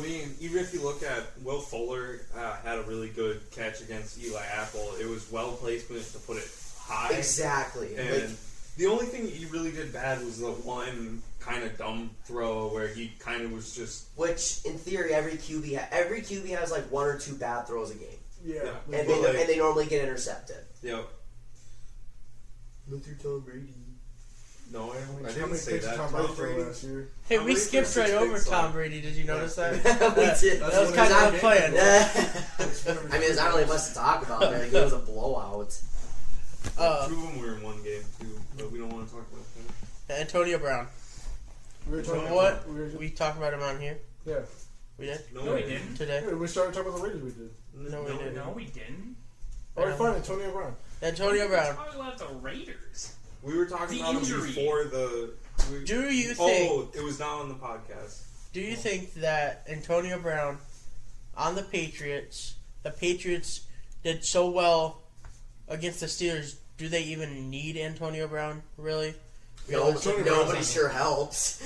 mean, even if you look at Will Fuller had a really good catch against Eli Apple. It was well placed to put it high. Exactly. And the only thing he really did bad was the one kind of dumb throw where he kind of was just. Which, in theory, every QB has like 1 or 2 bad throws a game, Yeah. and they normally get intercepted. Yep. Luther Tom Brady. No, I How didn't many say picks that. Tom Tom Brady threw Brady. last year? Hey, Tom we Brady skipped threw right 6 over picks Tom on. Brady. Did you notice that? We did. That was That's kind one of of fun. I mean, there's not really much to talk about there. It was a blowout. 2 of them were in one game too, but we don't want to talk about that. Antonio Brown. We were talking What? about We talked about him on here. Yeah. We did? No, we didn't. Today? Yeah, we started talking about the Raiders. We did. No, we didn't. No, we didn't. All right, fine. Antonio Brown. Antonio Brown. Talking about the Raiders. We were talking The about injury. him before the. Do you think? Oh, it was not on the podcast. Do you think that Antonio Brown on the Patriots did so well against the Steelers? Do they even need Antonio Brown? Really? Nobody sure helps.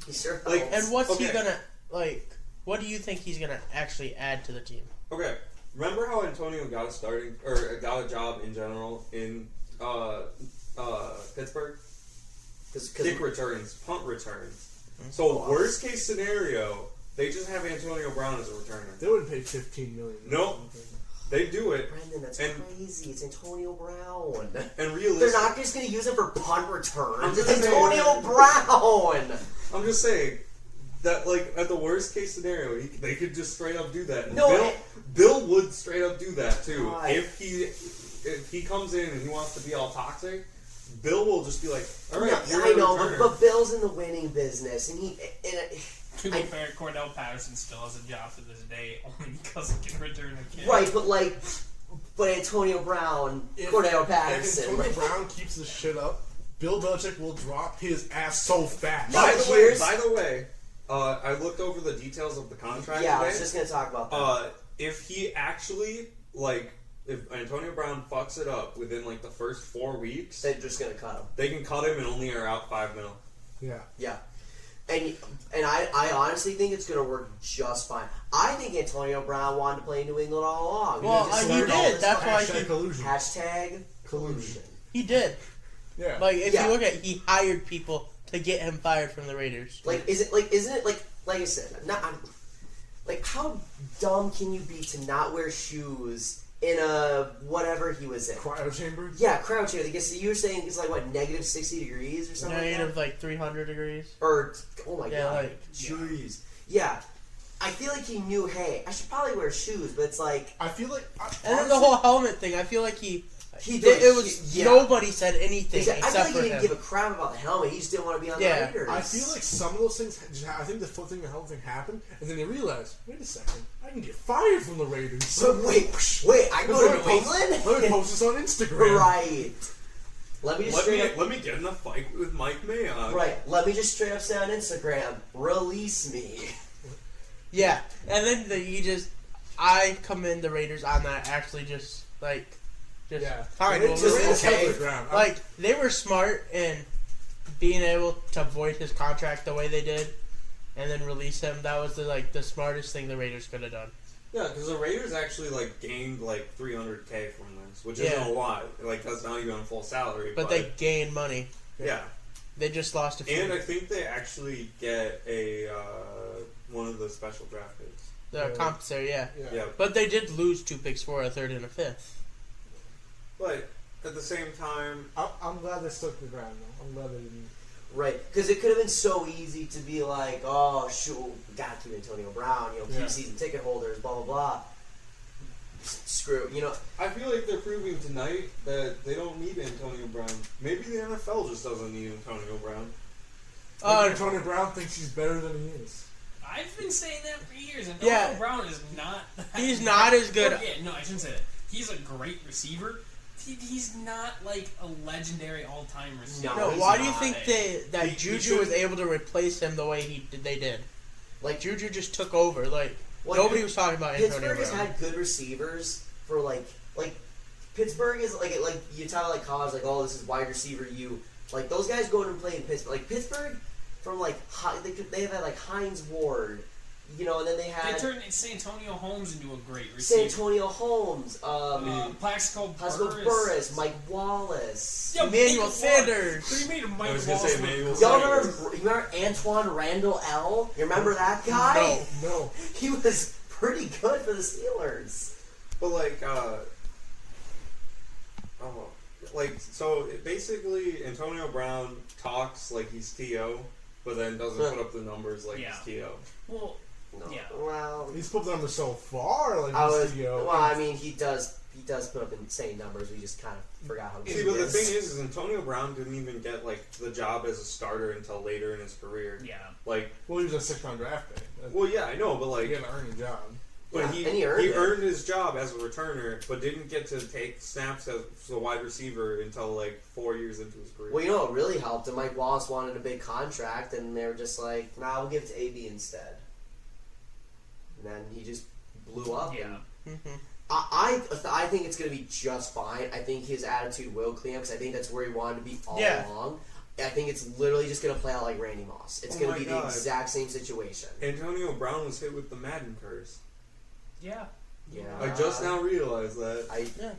He sure helps. Like, And what's he Okay. gonna like? What do you think he's gonna actually add to the team? Okay, remember how Antonio got a job in general in Pittsburgh? Kick returns, punt returns. So worst case scenario, they just have Antonio Brown as a returner. They would pay $15 million. Nope. They do it, Brandon, that's and- crazy. It's Antonio Brown. and They're realistically, not just going to use him for punt returns. I'm It's just saying- Antonio Brown. I'm just saying that, like, at the worst case scenario, they could just straight up do that. And No, Bill would straight up do that too. God. If he comes in and he wants to be all toxic, Bill will just be like, all right, I know, but Bill's in the winning business, and to be fair, Cordell Patterson still has a job to this day, only because he can return a kick. Right, but Antonio Brown, Cordell Patterson. If Antonio Brown keeps this shit up, Bill Belichick will drop his ass so fast. By the way, I looked over the details of the contract today. I was just going to talk about that. If he actually, if Antonio Brown fucks it up within, the first 4 weeks... They're just going to cut him. They can cut him and only are out $5 million. Yeah. Yeah. And I honestly think it's going to work just fine. I think Antonio Brown wanted to play in New England all along. Well, he did. That's why he... Collusion. Hashtag collusion. He did. Yeah. If you look at it, he hired people to get him fired from the Raiders. Isn't it like I said, how dumb can you be to not wear shoes in a whatever he was in? Cryo chamber? Yeah, cryo chamber. I guess you were saying it's negative 60 degrees or something Negative like that? 300 degrees. Or, oh my Yeah, god. Jeez. Yeah. I feel like he knew, hey, I should probably wear shoes, but it's like... I feel like... And then the whole helmet thing, I feel like he did. Nobody said anything I feel except like for he didn't him. give a crap about the helmet. He just didn't want to be on the Raiders. I feel like some of those things, I think the foot thing, the helmet thing happened, and then they realized, wait a second, I can get fired from the Raiders. So wait, I go to New England? Let me post this on Instagram. Right. Let me get in a fight with Mike Mayock. Right. Let me just straight up say on Instagram, release me. Yeah, and then I commend the Raiders on that. Actually, fine. We'll okay. They were smart in being able to void his contract the way they did, and then release him. That was the smartest thing the Raiders could have done. Yeah, because the Raiders actually gained $300K from this, which isn't a lot. That's not even a full salary. But they gained money. Yeah. They just lost a few. And I think they actually get a one of the special draft picks. The compensatory, yeah. Yeah. But they did lose 2 picks for a 3rd and a 5th. But at the same time, I'm glad they stuck the ground, though. I'm glad they didn't. Right, because it could have been so easy to be like, oh, shoot, gotta keep Antonio Brown, keep season ticket holders, blah, blah, blah. Screw, I feel like they're proving tonight that they don't need Antonio Brown. Maybe the NFL just doesn't need Antonio Brown. Antonio Brown thinks he's better than he is. I've been saying that for years. Antonio Brown is not... He's not as good... No, I shouldn't say that. He's a great receiver. He's not a legendary all-time receiver. No, why do you think that Juju was able to replace him the way they did? Juju just took over. Nobody was talking about Antonio Brown. Pittsburgh has had good receivers for Pittsburgh is you tell college oh, this is wide receiver you those guys go in and play in Pittsburgh. Pittsburgh from they have had Hines Ward. And then they turned Santonio Holmes into a great receiver. Santonio Holmes, Plaxico Burress, Mike Wallace, Emmanuel Sanders. So you made Mike I was Wallace. Gonna say Emmanuel Y'all remember Antoine Randall L? You remember that guy? No. He was pretty good for the Steelers. But so basically Antonio Brown talks like he's T.O., but then doesn't put up the numbers like he's T.O. Well. No. Yeah. Well, he's put the numbers so far. He does put up insane numbers. We just kind of forgot how. See, but the thing is Antonio Brown didn't even get the job as a starter until later in his career. Yeah. He was a 6th-round draft pick. Well, yeah, I know, but he had to earn a job. But he earned his job as a returner, but didn't get to take snaps as a wide receiver until 4 years into his career. Well, what really helped him? Mike Wallace wanted a big contract, and they were just like, "Nah, we'll give it to AB instead." And then he just blew up. Yeah. I think it's going to be just fine. I think his attitude will clean up because I think that's where he wanted to be all along. I think it's literally just going to play out like Randy Moss. It's going to be the exact same situation. Antonio Brown was hit with the Madden curse. Yeah. Yeah. I just now realized that.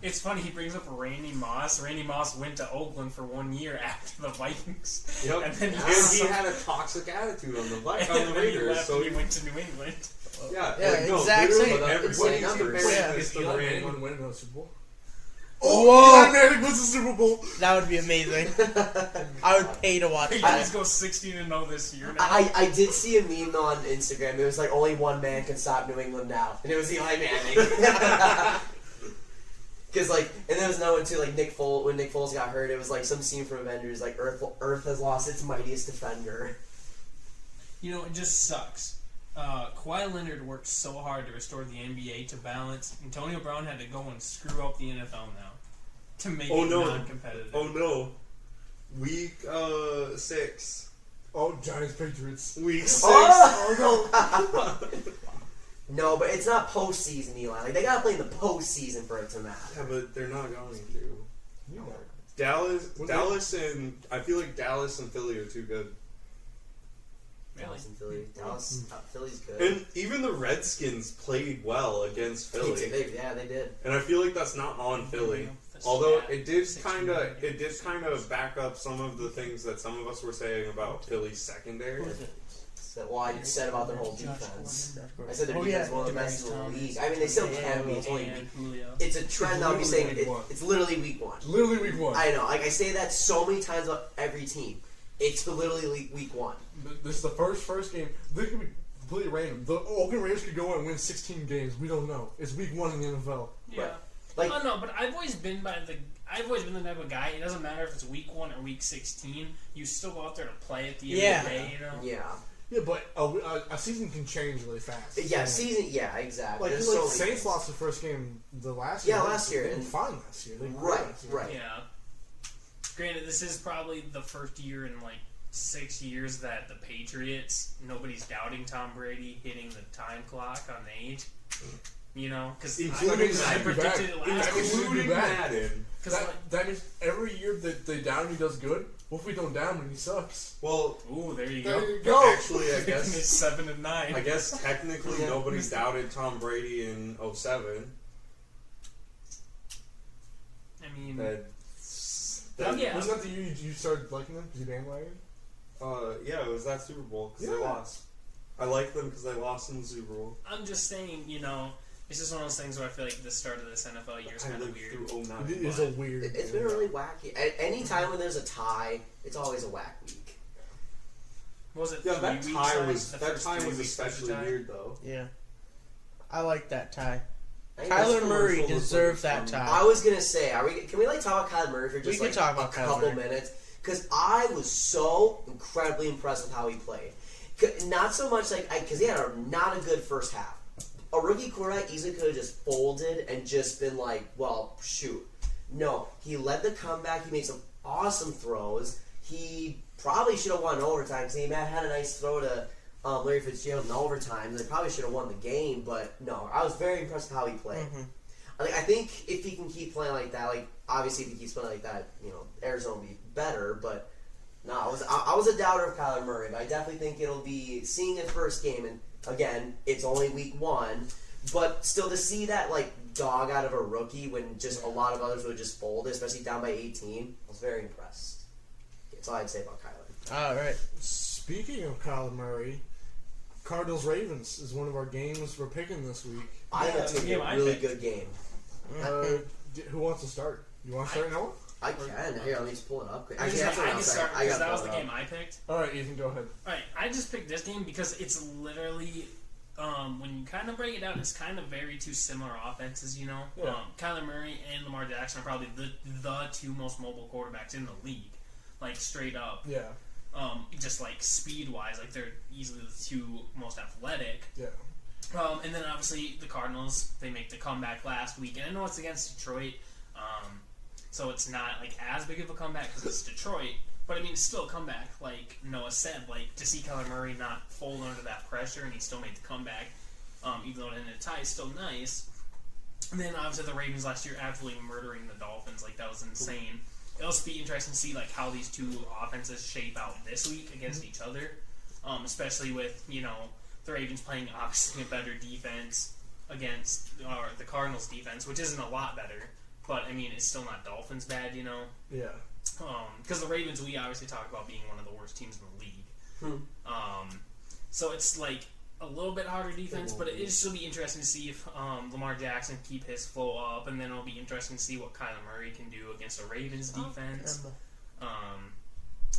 It's funny, he brings up Randy Moss. Randy Moss went to Oakland for 1 year after the Vikings. Yep. And then he had a toxic attitude on the Raiders. So he went to New England. Exact same. Everybody compares Is to Eli Randy. Manning winning the Super Bowl? Whoa! Eli Manning wins the Super Bowl. That would be amazing. I would pay to watch He that. just goes 16-0 this year now. I did see a meme on Instagram. It was only one man can stop New England now, and it was Eli Manning. Because and there was no one too. Like when Nick Foles got hurt, it was like some scene from Avengers. Like Earth has lost its mightiest defender. It just sucks. Kawhi Leonard worked so hard to restore the NBA to balance. Antonio Brown had to go and screw up the NFL now to make it non-competitive. Oh no! Week 6. Oh, Giants Patriots. Week 6. Oh no! No, but it's not postseason, Eli. Like they gotta play in the postseason for it to matter. Yeah, but they're not going to. Dallas, and I feel like Dallas and Philly are too good. Dallas and Philly. Philly's good. And even the Redskins played well against Philly. They did. And I feel like that's not on Philly. Although it did kind of back up some of the things that some of us were saying about Philly's secondary. I said about their whole defense. I said their defense is one of the best in the league. I mean, they still can be. It's only it's a trend. I'll be saying it's literally week 1. Literally week 1. I know. Like I say that so many times about every team. It's literally week 1. This is the first game. This could be completely random. The Oakland Raiders could go and win 16 games. We don't know. It's week 1 in the NFL. Yeah. Like, oh no, but I've always been the type of guy. It doesn't matter if it's week 1 or week 16. You still go out there to play at the end of the day. Yeah. Yeah, but a season can change really fast. Yeah, season. Yeah, exactly. Like Saints lost the first game the last year. Yeah, last year. They were fine last year. Right. Yeah. Granted, this is probably the first year in 6 years that the Patriots, nobody's doubting Tom Brady hitting the time clock on age. Because I predicted it last year. Including Madden. That means every year that they down him, he does good. What if we don't down him, he sucks? Well, there you go. go. Actually, I guess 7-9. I guess technically nobody doubted Tom Brady in 07. I mean, wasn't that the year you started liking them because you bandwagon? Yeah, it was that Super Bowl because they lost. I like them because they lost in the Super Bowl. I'm just saying, it's just one of those things where I feel like the start of this NFL year is kind of weird. Through 09. It is a weird. It's been really wacky. At any time when there's a tie, it's always a whack week. Was it? Yeah, that tie was especially especially weird though. Yeah, I like that tie. Kyler Murray deserved that tie. I was gonna say, can we talk about Kyler Murray for just we can talk about a couple minutes? Because I was so incredibly impressed with how he played. Not so much because he had not a good first half. A rookie quarterback easily could have just folded and just been well, shoot. No, he led the comeback. He made some awesome throws. He probably should have won overtime because he had a nice throw to Larry Fitzgerald in overtime. They probably should have won the game, but no, I was very impressed with how he played. Mm-hmm. I think if he can keep playing like that, obviously if he keeps playing like that, Arizona will be better, but no, I was a doubter of Kyler Murray, but I definitely think it'll be seeing his first game, and again, it's only week 1, but still to see that dog out of a rookie when just a lot of others would just fold, especially down by 18, I was very impressed. That's all I'd say about Kyler. All right. Speaking of Kyler Murray, Cardinals Ravens is one of our games we're picking this week. I think it's going to be a really good game. Who wants to start? You want to start, Noah? I can. Here, let me just pull it up quick. I can start because that was the game I picked. All right, Ethan, go ahead. All right, I just picked this game because it's literally, when you kind of break it down, it's kind of very two similar offenses, Yeah. Kyler Murray and Lamar Jackson are probably the two most mobile quarterbacks in the league, straight up. Yeah. Just speed-wise, they're easily the two most athletic. Yeah. And then obviously the Cardinals, they make the comeback last week, and I know it's against Detroit, so it's not as big of a comeback because it's Detroit, but I mean it's still a comeback. Like Noah said, to see Kyler Murray not fold under that pressure and he still made the comeback, even though it ended a tie, is still nice. And then obviously the Ravens last year absolutely murdering the Dolphins, that was insane. It'll just be interesting to see how these two offenses shape out this week against each other, especially with the Ravens playing obviously a better defense against the Cardinals defense, which isn't a lot better, but I mean it's still not Dolphins bad, Yeah. Because the Ravens we obviously talk about being one of the worst teams in the league. So it's a little bit harder defense, but it'll still be interesting to see if Lamar Jackson keep his flow up, and then it'll be interesting to see what Kyler Murray can do against the Ravens defense.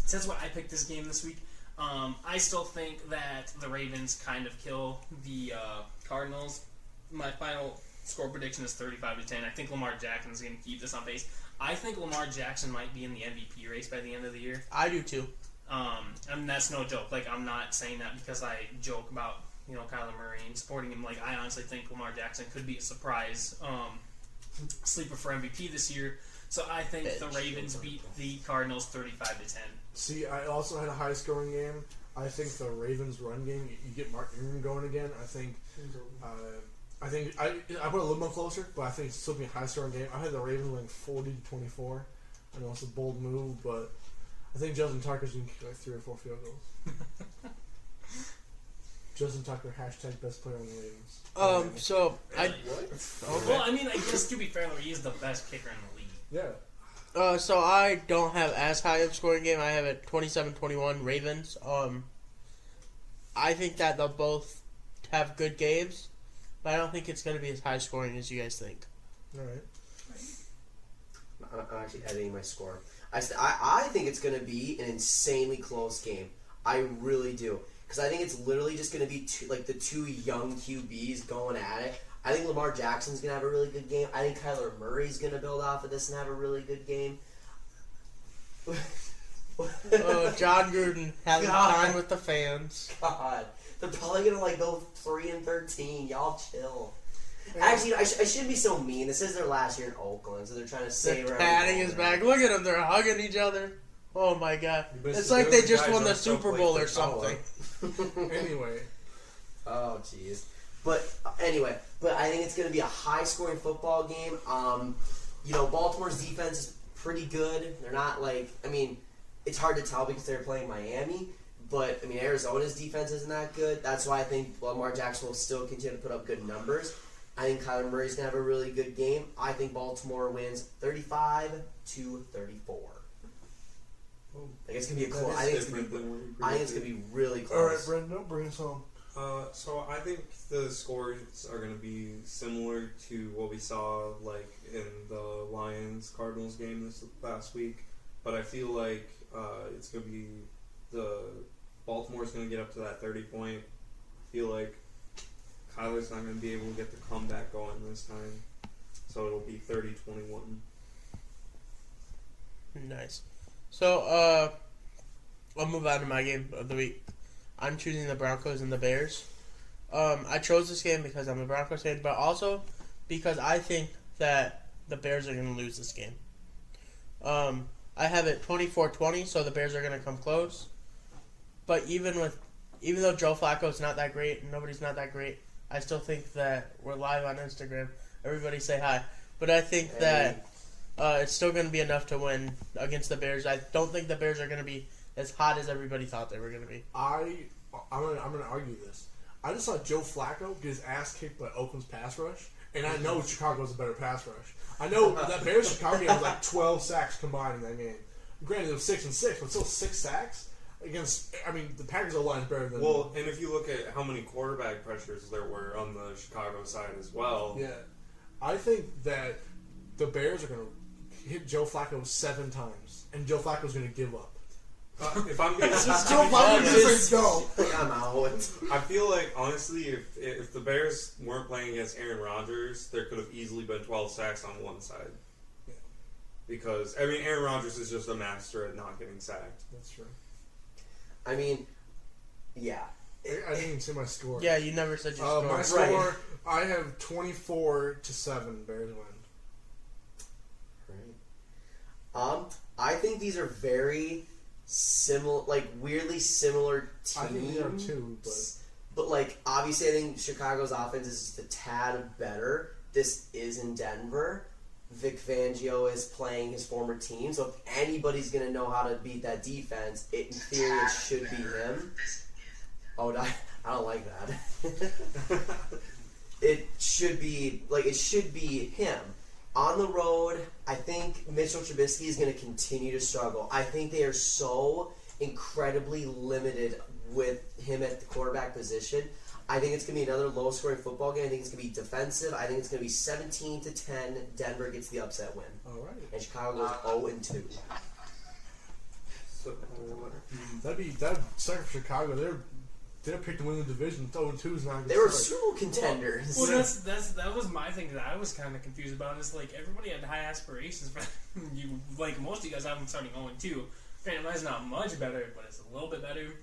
So that's why I picked this game this week. I still think that the Ravens kind of kill the Cardinals. My final Score prediction is 35-10. I think Lamar Jackson's going to keep this on pace. I think Lamar Jackson might be in the MVP race by the end of the year. I do too. And that's no joke. Like, I'm not saying that because I joke about, Kyler Murray and supporting him. Like, I honestly think Lamar Jackson could be a surprise sleeper for MVP this year. So I think the Ravens beat the Cardinals 35-10. See, I also had a high-scoring game. I think the Ravens' run game, you get Mark Ingram going again. I think I put it a little more closer, but I think it's still be a high-scoring game. I had the Ravens winning 40-24. I know it's a bold move, but I think Justin Tucker's going to kick like 3 or 4 field goals. Justin Tucker, hashtag best player on the Ravens. So Really? Okay. Well, I mean, I guess to be fair, though, he is the best kicker in the league. Yeah. So I don't have as high of a scoring game. I have it 27-21 Ravens. I think that they'll both have good games, but I don't think it's going to be as high scoring as you guys think. All right. I'm actually editing my score. I think it's going to be an insanely close game. I really do. Because I think it's literally just going to be the two young QBs going at it. I think Lamar Jackson's going to have a really good game. I think Kyler Murray's going to build off of this and have a really good game. John Gruden having time with the fans. God. They're probably going to go 3-13. Y'all chill. Actually, I shouldn't be so mean. This is their last year in Oakland, so they're trying to save They're patting his back. Look at them. They're hugging each other. Oh, my God. It's like they just won the Super Bowl or something. Anyway. Oh, jeez. But I think it's going to be a high-scoring football game. Baltimore's defense is pretty good. They're not it's hard to tell because they're playing Miami. But, Arizona's defense isn't that good. That's why I think Lamar Jackson will still continue to put up good numbers. I think Kyler Murray's going to have a really good game. I think Baltimore wins 35-34. I think it's going to be a close. I think it's going to be really close. All right, Brendan, bring us home. So I think the scores are going to be similar to what we saw in the Lions-Cardinals game this last week, but I feel like it's going to be Baltimore's going to get up to that 30-point. I feel like Kyler's not going to be able to get the comeback going this time, so it'll be 30-21. Nice. So, I'll move on to my game of the week. I'm choosing the Broncos and the Bears. I chose this game because I'm a Broncos fan, but also because I think that the Bears are going to lose this game. I have it 24-20, so the Bears are going to come close. But even though Joe Flacco's not that great and nobody's not that great, I still think that we're live on Instagram. Everybody say hi. But I think that it's still going to be enough to win against the Bears. I don't think the Bears are going to be as hot as everybody thought they were going to be. I'm gonna argue this. I just saw Joe Flacco get his ass kicked by Oakland's pass rush, and I know Chicago's a better pass rush. I know that Bears-Chicago game was 12 sacks combined in that game. Granted, it was 6-6, but still 6 sacks against. The Packers' O-line is better than. Well, and if you look at how many quarterback pressures there were on the Chicago side as well. Yeah, I think that the Bears are gonna hit Joe Flacco 7 times, and Joe Flacco's gonna give up. If I'm being Joe Flacco just go. I'm out. I feel like, honestly, if the Bears weren't playing against Aaron Rodgers, there could have easily been 12 sacks on one side. Yeah. Because, Aaron Rodgers is just a master at not getting sacked. That's true. Yeah. I didn't even say my score. Yeah, you never said your score. My score, I have 24-7. Bears win. Right. I think these are very similar, weirdly similar teams. I think they are too, but obviously I think Chicago's offense is just a tad better. This is in Denver. Vic Fangio is playing his former team, so if anybody's going to know how to beat that defense, in theory it should be him. Oh, I don't like that. It should be him. On the road, I think Mitchell Trubisky is going to continue to struggle. I think they are so incredibly limited with him at the quarterback position. I think it's going to be another low-scoring football game. I think it's going to be defensive. I think it's going to be 17-10. Denver gets the upset win. All right. And Chicago goes 0-2. So, That'd suck for Chicago. They're picked to win the division. 0-2 is not a good They were start. Super Bowl contenders. Well, that was my thing that I was kind of confused about. Is like everybody had high aspirations for you. Like most of you guys have them starting 0-2. Granted, mine's not much better, but it's a little bit better.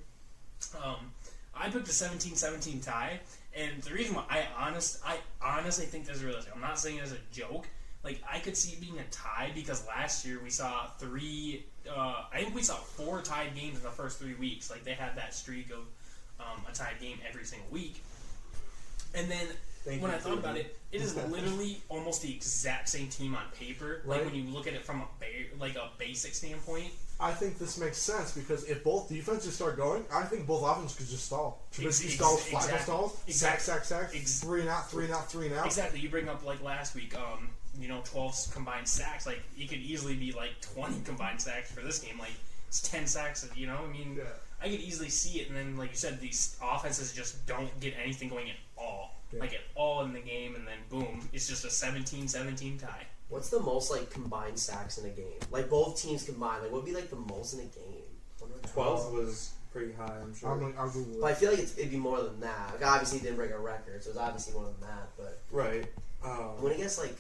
I picked a 17-17 tie, and the reason why I honestly think this is realistic. I'm not saying it as a joke. Like I could see it being a tie because last year we saw I think we saw 4 tied games in the first 3 weeks. Like they had that streak of a tied game every single week. And then when I thought about it, it is literally almost the exact same team on paper. Like Right. when you look at it from a basic standpoint. I think this makes sense because if both defenses start going, I think both offenses could just stall. Trubisky stalls, Flacco stalls, sack, Ex- 3 and out, 3 and out, 3 and out. Exactly. You bring up like last week, 12 combined sacks. Like it could easily be like 20 combined sacks for this game. Like it's 10 sacks. I mean, Yeah. I could easily see it. And then, like you said, these offenses just don't get anything going at all. Yeah. Like at all in the game, and then boom, it's just a 17-17 tie. What's the most like combined sacks in a game? Like both teams combined, like what would be like the most in a game? 12 was pretty high, I'm sure. I'll Google But I it. feel like it'd be more than that. Like obviously he didn't break a record, so it's obviously more than that. But Right. I'm gonna guess like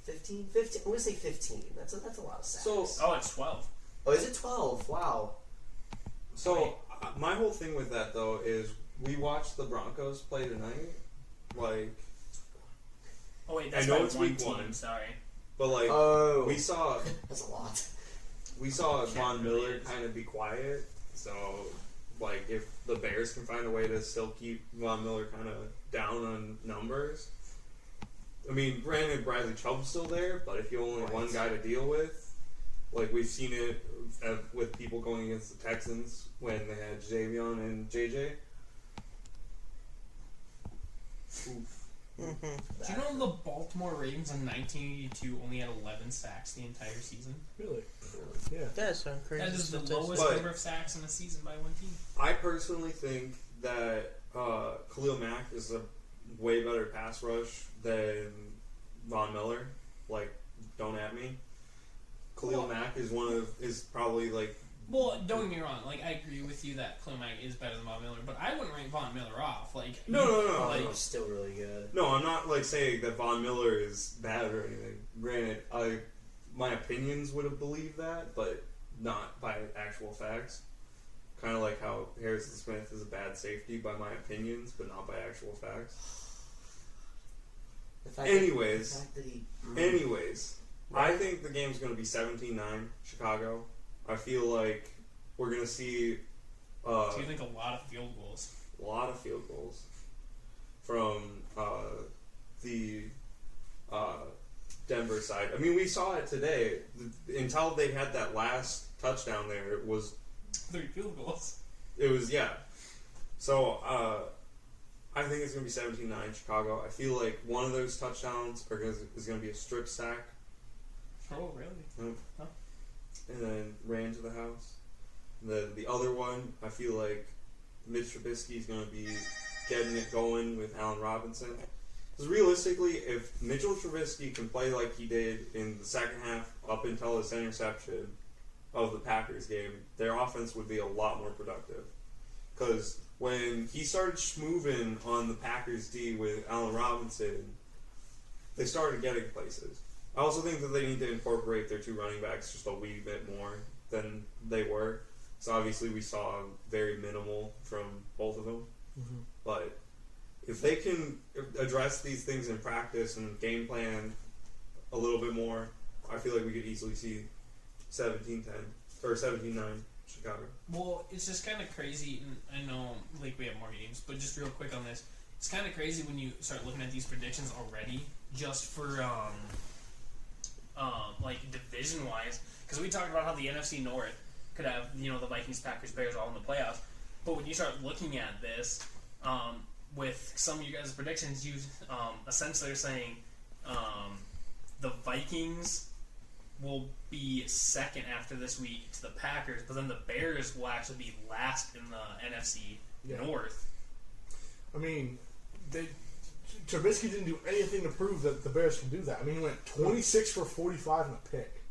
15. I'm gonna say 15. That's a lot of sacks. So- Oh, it's 12. Oh, is it 12? Wow. So, my whole thing with that, though, is we watched the Broncos play tonight. Like, Oh wait, that's I know by it's one week team. 1. Sorry. but like, Oh, we saw that's a lot. Von Miller kind of be quiet. So, like, if the Bears can find a way to still keep Von Miller kind of down on numbers. I mean, granted, Bradley Chubb's still there, but if you only have one guy to deal with, like we've seen it with people going against the Texans when they had Javion and JJ. Oof. Mm-hmm. Do you know the Baltimore Ravens in 1982 only had 11 sacks the entire season? Really? Yeah. That's some crazy That is the statistics. lowest But- number of sacks in a season by one team. I personally think that Khalil Mack is a way better pass rush than Von Miller. Like, don't at me. Khalil Mack is probably like. Well, don't get me wrong. Like, I agree with you that Khalil Mack is better than Von Miller, but I wouldn't rank Von Miller off. Like, No. Like, It's still really good. No, I'm not like saying that Von Miller is bad or anything. Granted, my opinions would have believed that, but not by actual facts. Kind of like how Harrison Smith is a bad safety by my opinions, but not by actual facts. The fact Anyways. the fact that he, Anyways, I think the game's going to be 17-9 Chicago. I feel like we're going to see so you think a lot of field goals? a lot of field goals from the Denver side. I mean, we saw it today. Until they had that last touchdown there, it was 3 field goals. yeah. So I think it's going to be 17-9 Chicago. I feel like one of those touchdowns is going to be a strip sack. Oh, really? Huh? And then ran to the house. The other one, I feel like Mitch Trubisky is going to be getting it going with Allen Robinson. Because realistically, if Mitchell Trubisky can play like he did in the second half up until his interception of the Packers game, their offense would be a lot more productive. Because when he started schmooving on the Packers D with Allen Robinson, they started getting places. I also think that they need to incorporate their 2 running backs just a wee bit more than they were. So obviously we saw very minimal from both of them. Mm-hmm. But if they can address these things in practice and game plan a little bit more, I feel like we could easily see 17-10 or 17-9 Chicago. Well, it's just kind of crazy, and I know like we have more games, but just real quick on this, it's kind of crazy when you start looking at these predictions already, just for like division wise, because we talked about how the NFC North could have the Vikings, Packers, Bears all in the playoffs, but when you start looking at this, with some of you guys' predictions, you essentially are saying the Vikings will be second after this week to the Packers, but then the Bears will actually be last in the NFC North. I mean, Trubisky didn't do anything to prove that the Bears can do that. I mean, he went 26 for 45 in a pick.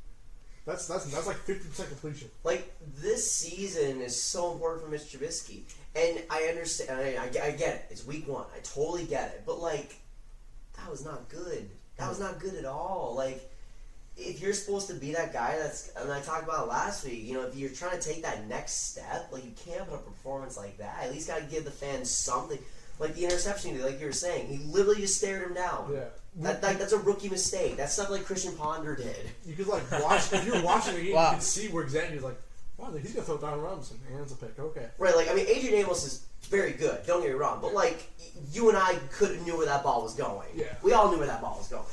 That's like 50% completion. Like, this season is so important for Mitch Trubisky. And I understand, I get it. It's week 1. I totally get it. But, like, that was not good. That was not good at all. Like, if you're supposed to be that guy and I talked about it last week, if you're trying to take that next step, like, you can't put a performance like that. At least got to give the fans something. Like the interception, like you were saying, he literally just stared him down. Yeah. That's a rookie mistake. That's stuff like Christian Ponder did. You could like watch if you're watching the game, Wow. you can see where exactly he's like, wow, he's gonna throw down Robinson, and it's a pick. Okay. Right, like Adrian Amos is very good. Don't get me wrong, but like you and I knew where that ball was going. Yeah. We all knew where that ball was going.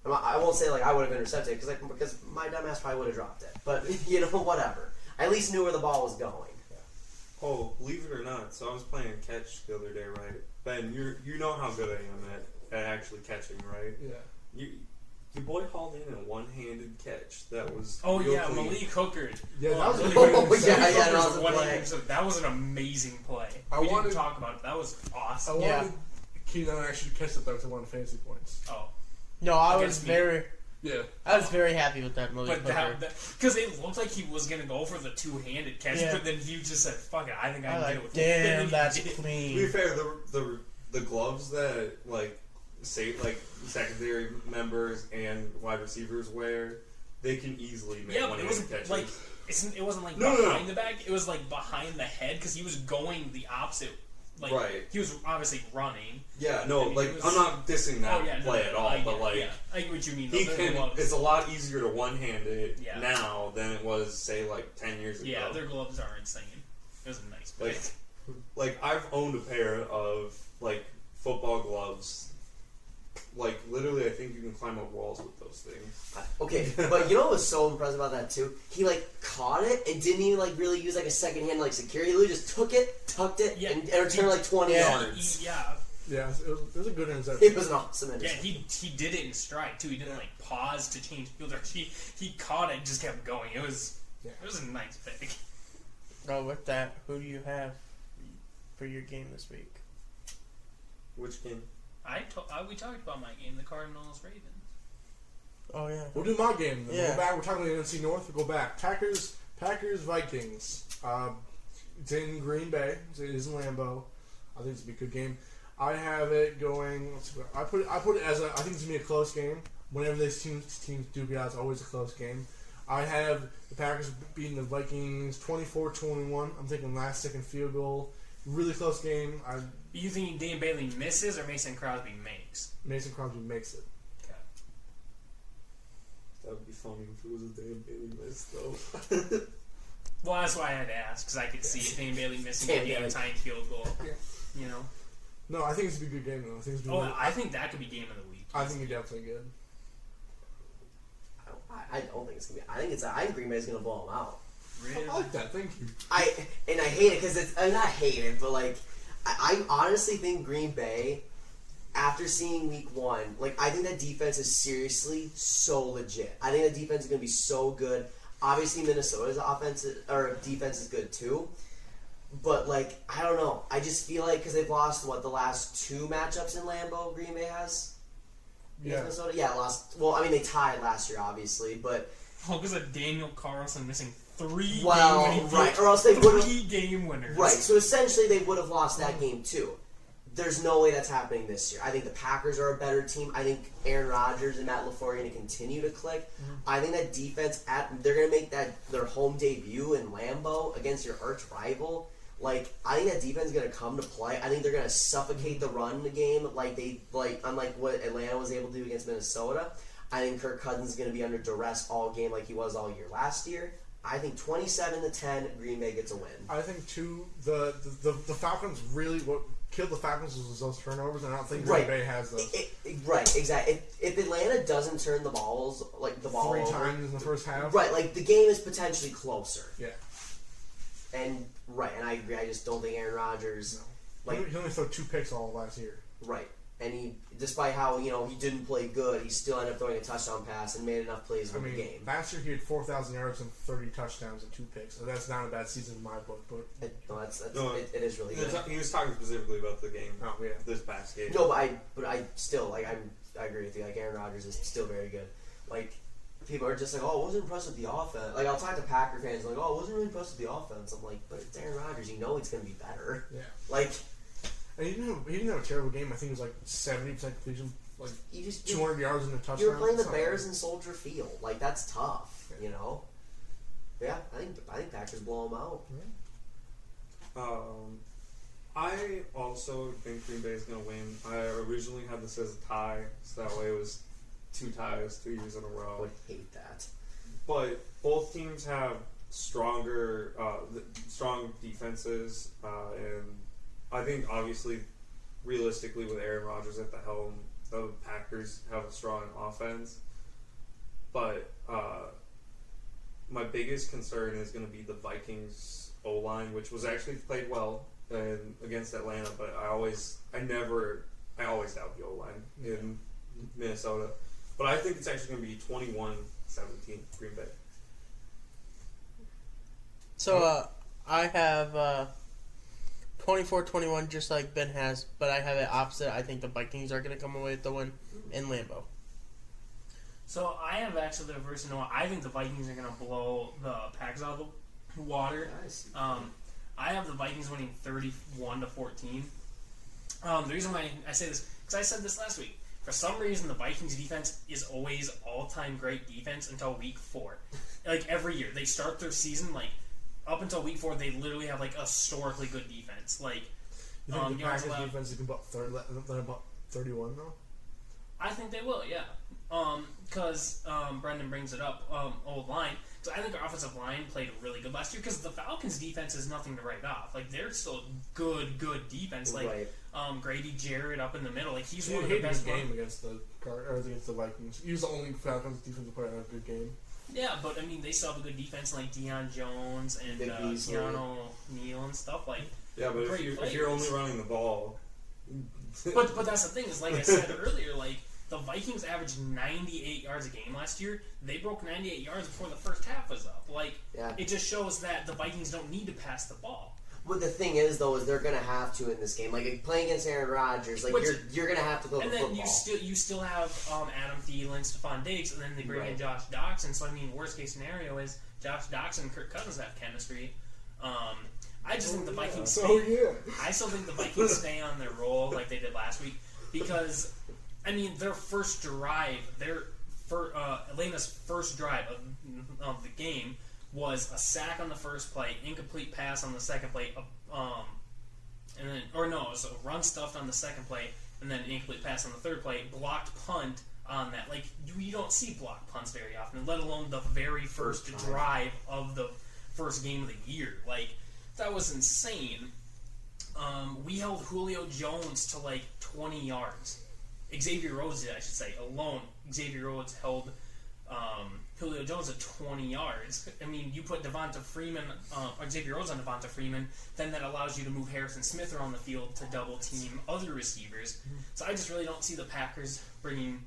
I won't say like I would have intercepted because my dumbass probably would have dropped it. But whatever. I at least knew where the ball was going. Oh, believe it or not, so I was playing catch the other day, right? Ben, you know how good I am at actually catching, right? Yeah. Your boy hauled in a one-handed catch that was. Oh real yeah, clean. Malik Hooker. Yeah, that was a Malik great Hooker- interception. yeah, that Hooker's was a one-handed play. interception. That was an amazing play. I We wanted- didn't talk about it. That was awesome. I wanted Keenan to actually catch it though to 1 fantasy points. Oh, No, I was Against me. very happy with that Malik but Hooker. because it looked like he was gonna go for the two-handed catch, Yeah. but then he just said, "Fuck it, I think I I can like, get it with damn, one." that's To be clean. fair, the gloves that secondary members and wide receivers wear, they can easily make Yeah, but it one-handed wasn't catches. like it wasn't like No. behind the back. It was like behind the head because he was going the opposite. Like Right. he was obviously running. Yeah, no, I mean, like it was- I'm not dissing that Oh yeah, play at all, I but get, like yeah, I get what you mean. he though. can. Gloves- It's a lot easier to one-hand it Yeah. now than it was, say, like 10 years ago. Yeah, their gloves are insane. It was a nice play. Like I've owned a pair of like football gloves. Like literally, I think you can climb up walls with those things. Okay, but you know what was so impressive about that too? He like caught it and didn't even like really use like a second hand like security. He literally just took it, tucked it, Yeah. and returned like 20 yards. Yeah, Yeah, it was a good interception. It was an awesome yeah. interception. He did it in stride too. He didn't like pause to change field. He caught it, and just kept going. It was a nice pick. Oh, with that, who do you have for your game this week? Which game? We talked about my game, the Cardinals Ravens. Oh yeah. We'll do my game. Then. Yeah. We'll go back. We're talking about the NFC North. We'll go back. Packers, Vikings. It's in Green Bay. It is in Lambeau. I think it's gonna be a good game. I have it going. I put it as I think it's gonna be a close game. Whenever these teams do get out, it's always a close game. I have the Packers beating the Vikings 24-21. I'm thinking last second field goal. Really close game. You think Dan Bailey misses or Mason Crosby makes? Mason Crosby makes it. Okay. That would be funny if it was a Dan Bailey miss, though. Well, that's why I had to ask because I could see it. Dan Bailey missing a Dan Bailey. game-tying field goal. Yeah. You know. No, I think it's gonna be a good game though. I think it's gonna be I think that could be game of the week. I think it's definitely good. I don't think it's gonna be. I think Green Bay's gonna blow them out. Really? I like that. Thank you. I hate it because I'm not hate it, but like I honestly think Green Bay, after seeing week 1, like I think that defense is seriously so legit. I think that defense is gonna be so good. Obviously, Minnesota's defense is good too, but like I don't know. I just feel like because they've lost the last 2 matchups in Lambeau, Green Bay has. Yeah. Minnesota, lost. Well, I mean they tied last year, obviously, but. Oh, because of Daniel Carlson missing 3 Well, game winners. right, or else they would have 3 game winners. Right, so essentially they would have lost that game too. There's no way that's happening this year. I think the Packers are a better team. I think Aaron Rodgers and Matt LaFleur are going to continue to click. I think that defense, they're going to make that their home debut in Lambeau against your arch rival. Like, I think that defense is going to come to play. I think they're going to suffocate the run game unlike what Atlanta was able to do against Minnesota. I think Kirk Cousins is going to be under duress all game like he was all year last year. I think 27-10, Green Bay gets a win. I think too the Falcons really what killed the Falcons was those turnovers, and I don't think Green Bay has those. Right, exactly. If Atlanta doesn't turn the ball 3 over, times in the first half. right, like the game is potentially closer. Yeah. And I agree. I just don't think Aaron Rodgers, He only threw 2 picks all last year. right. And he, despite how he didn't play good, he still ended up throwing a touchdown pass and made enough plays to win the game. Last year he had 4,000 yards and 30 touchdowns and 2 picks. So that's not a bad season in my book. But It is really good. He was talking specifically about the game. oh yeah, This past game. No, but I still I agree with you. Like Aaron Rodgers is still very good. Like people are just like, oh, I wasn't impressed with the offense. Like, I'll talk to Packer fans like, oh, I wasn't really impressed with the offense. I'm like, but it's Aaron Rodgers. You know it's going to be better. Yeah. Like, and he didn't have a terrible game. I think it was like 70% completion, like you just 200 yards in a touchdown. You were playing the Bears in Soldier Field. Like, that's tough, you know? Yeah, I think Packers blow them out. Yeah. I also think Green Bay is going to win. I originally had this as a tie, so that way it was 2 ties 2 years in a row. I would hate that. But both teams have strong defenses, and I think obviously, realistically, with Aaron Rodgers at the helm, the Packers have a strong offense. But my biggest concern is going to be the Vikings O-line, which was actually played well against Atlanta, but I always doubt the O-line in Minnesota. But I think it's actually going to be 21-17 Green Bay. So I have 24-21, just like Ben has, but I have it opposite. I think the Vikings are going to come away with the win in Lambeau. So I have actually the reverse. I think the Vikings are going to blow the Packers out of the water. Nice. I have the Vikings winning 31-14. The reason why I say this, because I said this last week. For some reason, the Vikings defense is always all-time great defense until week 4. Like, every year. They start their season, like, up until week 4, they literally have, like, a historically good defense. Like, you think the Packers defense is about 31, though? I think they will, yeah. Because Brendan brings it up, old line. So I think our offensive line played really good last year because the Falcons' defense is nothing to write off. Like, they're still good defense. Like, right. Grady Jarrett up in the middle. Like, he's He one of had the a best good game against the Vikings. He was the only Falcons defensive player in a good game. Yeah, but, I mean, they still have a good defense like Deion Jones and Keanu Neal and stuff. Like, yeah, but if you're only running the ball... but that's the thing, is like I said earlier, like, the Vikings averaged 98 yards a game last year. They broke 98 yards before the first half was up. Like, It just shows that the Vikings don't need to pass the ball. But the thing is, though, is they're going to have to in this game. Like, playing against Aaron Rodgers, like, you're going to have to go to football. And then you still have Adam Thielen, Stephon Diggs, and then they bring in Josh Doxson. So, I mean, worst case scenario is Josh Doxson and Kirk Cousins have chemistry. I just think the Vikings I still think the Vikings stay on their roll like they did last week because, I mean, their first drive, Atlanta's first drive of the game was a sack on the first play, incomplete pass on the second play, it was a run stuffed on the second play, and then an incomplete pass on the third play, blocked punt on that. Like, you don't see blocked punts very often, let alone the very first drive of the first game of the year. Like, that was insane. We held Julio Jones to like 20 yards. Xavier Rhodes did, I should say. Alone, Xavier Rhodes held Julio Jones at 20 yards. I mean, you put Devonta Freeman, or Xavier Rhodes on Devonta Freeman, then that allows you to move Harrison Smith around the field to double team other receivers. So I just really don't see the Packers bringing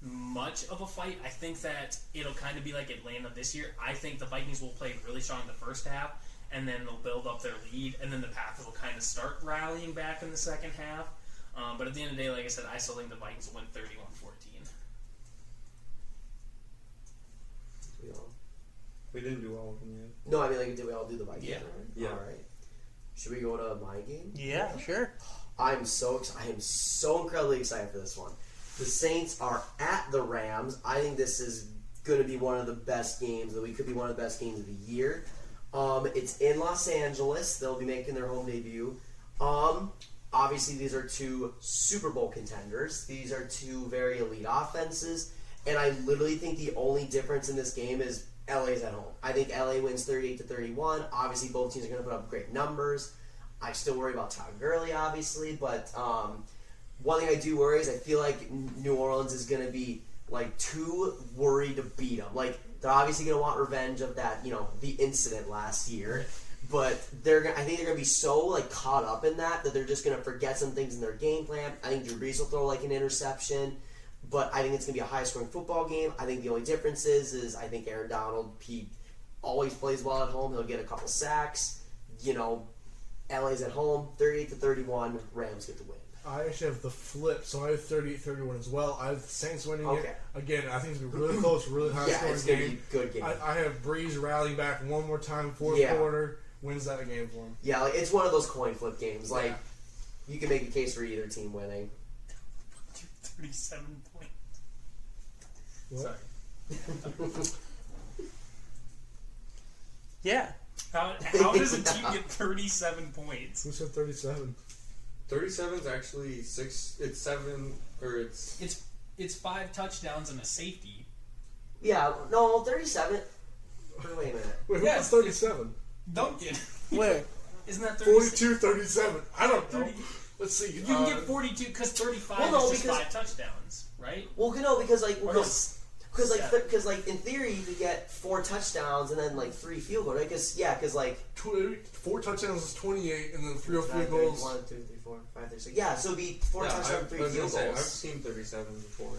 much of a fight. I think that it'll kind of be like Atlanta this year. I think the Vikings will play really strong in the first half, and then they'll build up their lead, and then the Packers will kind of start rallying back in the second half. But at the end of the day, like I said, I still think the Vikings will win 31-14. We didn't do all of them yet. No, I mean, like, did we all do the Vikings? Yeah. Yeah. All right. Should we go to my game? Yeah, sure. I am so incredibly excited for this one. The Saints are at the Rams. I think this is going to be one of the best games. That we could be one of the best games of the year. It's in Los Angeles. They'll be making their home debut. Obviously, these are two Super Bowl contenders. These are two very elite offenses. And I literally think the only difference in this game is LA's at home. I think LA wins 38-31. Obviously, both teams are going to put up great numbers. I still worry about Todd Gurley, obviously. But one thing I do worry is I feel like New Orleans is going to be like too worried to beat them. Like, they're obviously going to want revenge of that, the incident last year. But I think they're going to be so like caught up in that they're just going to forget some things in their game plan. I think Drew Brees will throw like an interception. But I think it's going to be a high-scoring football game. I think the only difference is I think Aaron Donald, he always plays well at home. He'll get a couple sacks. LA's at home, 38-31. Rams get the win. I actually have the flip, so I have 38-31 as well. I have the Saints winning Okay. it. Again, I think it's going to be really close, really high Yeah, scoring it's going to game. be a good game. I have Breeze rallying back one more time, fourth quarter, wins that game for him. Yeah, like, it's one of those coin flip games. Like, you can make a case for either team winning. 37 points. What? Sorry. Yeah. How does a team get 37 points? Who said 37? 37 is actually 6. It's 7 or it's. It's 5 touchdowns and a safety. Yeah, no, 37. Wait a minute. Wait, who Yes, put 37? Duncan. Where? Isn't that 36? 42-37. I don't know. 30. Let's see. You can get 42 because 35 Well, no, is just because- 5 touchdowns, right? Well, no, because like, Or because Yeah. in theory you could get 4 touchdowns and then like 3 field goals, right? Because like 4 touchdowns is 28, and then 3 field 9, goals. 1, 2, 3, 4, 5, 6. Yeah, so it'd be 4 touchdowns, 3 field I've goals. seen 37 before.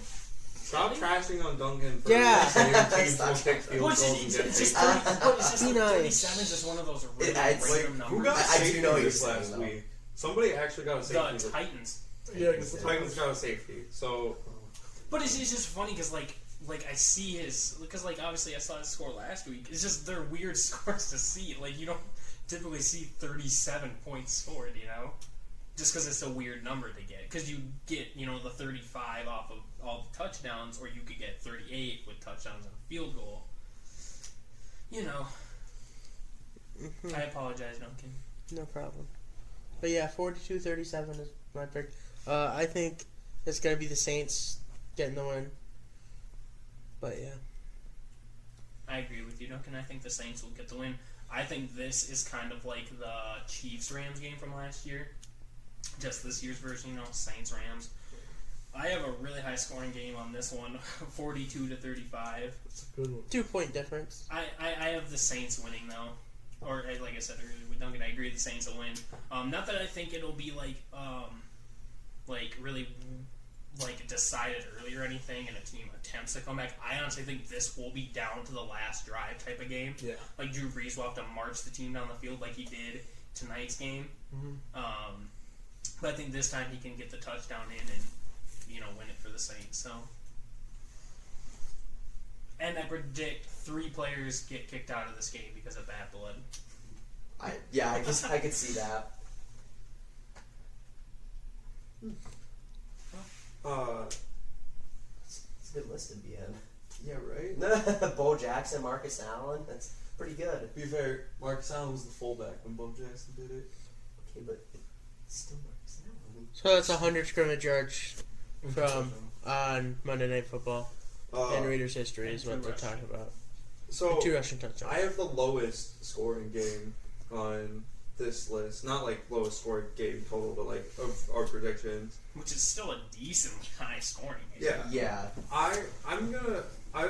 Stop trashing on Duncan for Yeah. saying teams will kick field Well, goals and it's get just kicked. 37 is just one of those really It's random like, numbers. Who got I do safety know what this you're last saying, though. week? Somebody actually got a safety. The Titans. Yeah, against the The Titans got a safety. So But it's just funny because like I see his because like obviously I saw his score last week. It's just they're weird scores to see. Like you don't typically see 37 points scored, you know, just because it's a weird number to get. Because you get the 35 off of all the touchdowns, or you could get 38 with touchdowns and a field goal. You know. I apologize, Duncan. No problem. But yeah, 42-37 is my pick. I think it's going to be the Saints getting the win. But yeah. I agree with you, Duncan. I think the Saints will get the win. I think this is kind of like the Chiefs-Rams game from last year. Just this year's version, Saints-Rams. I have a really high scoring game on this one, 42-35. That's a good one. 2-point difference. I have the Saints winning, though. Or, like I said earlier with Duncan, I agree the Saints will win. Not that I think it'll be, really, decided early or anything and a team attempts to come back. I honestly think this will be down to the last drive type of game. Yeah. Like, Drew Brees will have to march the team down the field like he did tonight's game. Mm-hmm. But I think this time he can get the touchdown in and, win it for the Saints. So, and I predict 3 players get kicked out of this game because of bad blood. I could see that. It's a good list to be in. yeah, right. Bo Jackson, Marcus Allen. That's pretty good. To be fair, Marcus Allen was the fullback when Bo Jackson did it. Okay, but it's still Marcus Allen. So that's 100 scrimmage yards from on Monday Night Football. In Raiders history is what they're talking about. So 2 rushing touchdowns. I have the lowest scoring game on this list. Not like lowest scoring game total, but like of our predictions. Which is still a decently high scoring game. Yeah. I've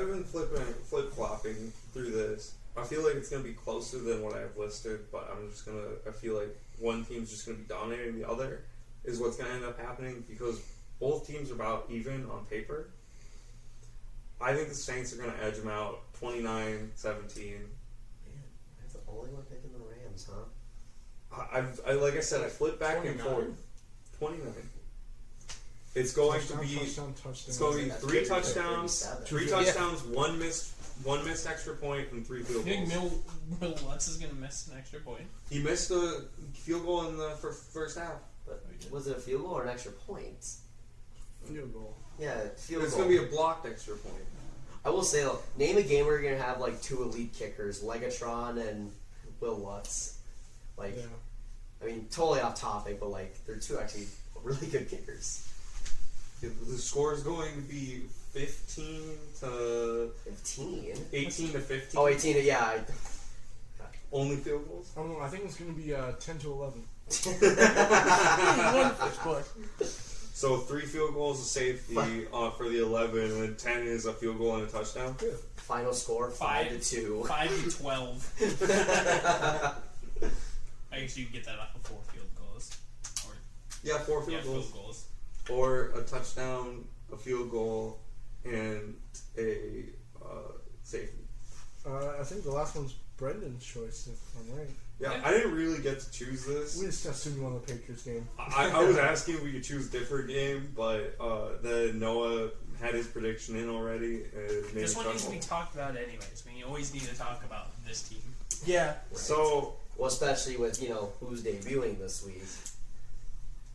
been flip-flopping through this. I feel like it's gonna be closer than what I have listed, but I feel like one team's just gonna be dominating the other is what's gonna end up happening because both teams are about even on paper. I think the Saints are gonna edge them out 29-17. Man, that's the only one picking the Rams, huh? I like I said, I flip back 29. and forth. 29. It's going to be. Touchdown. It's going to be That's 3 good. touchdowns, 37. 3 touchdowns, one missed extra point, and 3 field You think goals. Will Lutz is going to miss an extra point? He missed a field goal in the first half. But was it a field goal or an extra point? Field goal. Yeah, field It's goal. going to be a blocked extra point. I will say, though, name a game where you're going to have, 2 elite kickers, Legatron and Will Lutz. Yeah. I mean, totally off topic, but, they're 2 actually really good kickers. The score is going to be 15 to 15? 18 to 15. Oh, 18, yeah. Only field goals. I don't know. I think it's going to be 10 to 11. So 3 field goals, a safety for the 11, and then 10 is a field goal and a touchdown. Yeah. Final score, 5-2. 5-12. I guess you can get that off of 4 field goals. Or, Yeah, 4 field goals. field goals. Or a touchdown, a field goal, and a safety. I think the last one's Brendan's choice, if I'm right. Yeah, I didn't really get to choose this. We just assumed you won the Patriots game. I was asking if we could choose a different game, but then Noah had his prediction in already. This one needs to be talked about anyways. We always need to talk about this team. Yeah. Right. So, well, especially with who's debuting this week.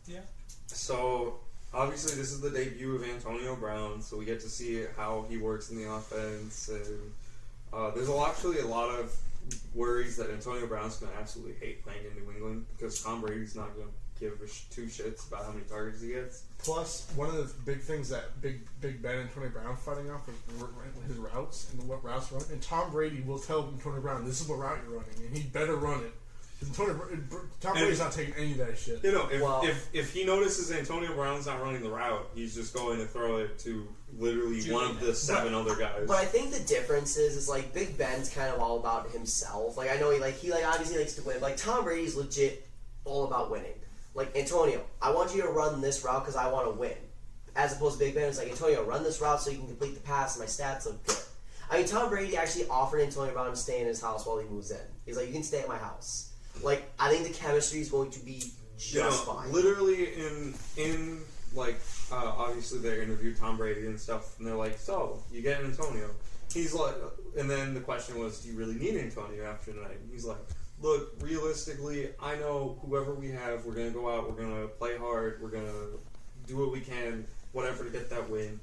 Yeah. So obviously this is the debut of Antonio Brown, so we get to see how he works in the offense, and there's actually a lot of worries that Antonio Brown's going to absolutely hate playing in New England because Tom Brady's not going to give two shits about how many targets he gets. Plus, one of the big things that Big Ben and Antonio Brown fighting off is his routes and what routes run. And Tom Brady will tell Antonio Brown, "This is what route you're running," and he better run it. Tom Brady's not taking any of that shit. If he notices Antonio Brown's not running the route, he's just going to throw it to literally one of the seven other guys. But I think the difference is like Big Ben's kind of all about himself. Like I know he obviously likes to win. Like Tom Brady's legit all about winning. Like Antonio, I want you to run this route because I want to win. As opposed to Big Ben, it's like Antonio, run this route so you can complete the pass and my stats look good. I mean, Tom Brady actually offered Antonio Brown to stay in his house while he moves in. He's like, you can stay at my house. Like, I think the chemistry is going to be just fine. Literally in obviously they interviewed Tom Brady and stuff, and they're like, so, you get Antonio. He's like, and then the question was, do you really need Antonio after tonight? And he's like, look, realistically, I know whoever we have, we're going to go out, we're going to play hard, we're going to do what we can, whatever, to get that win.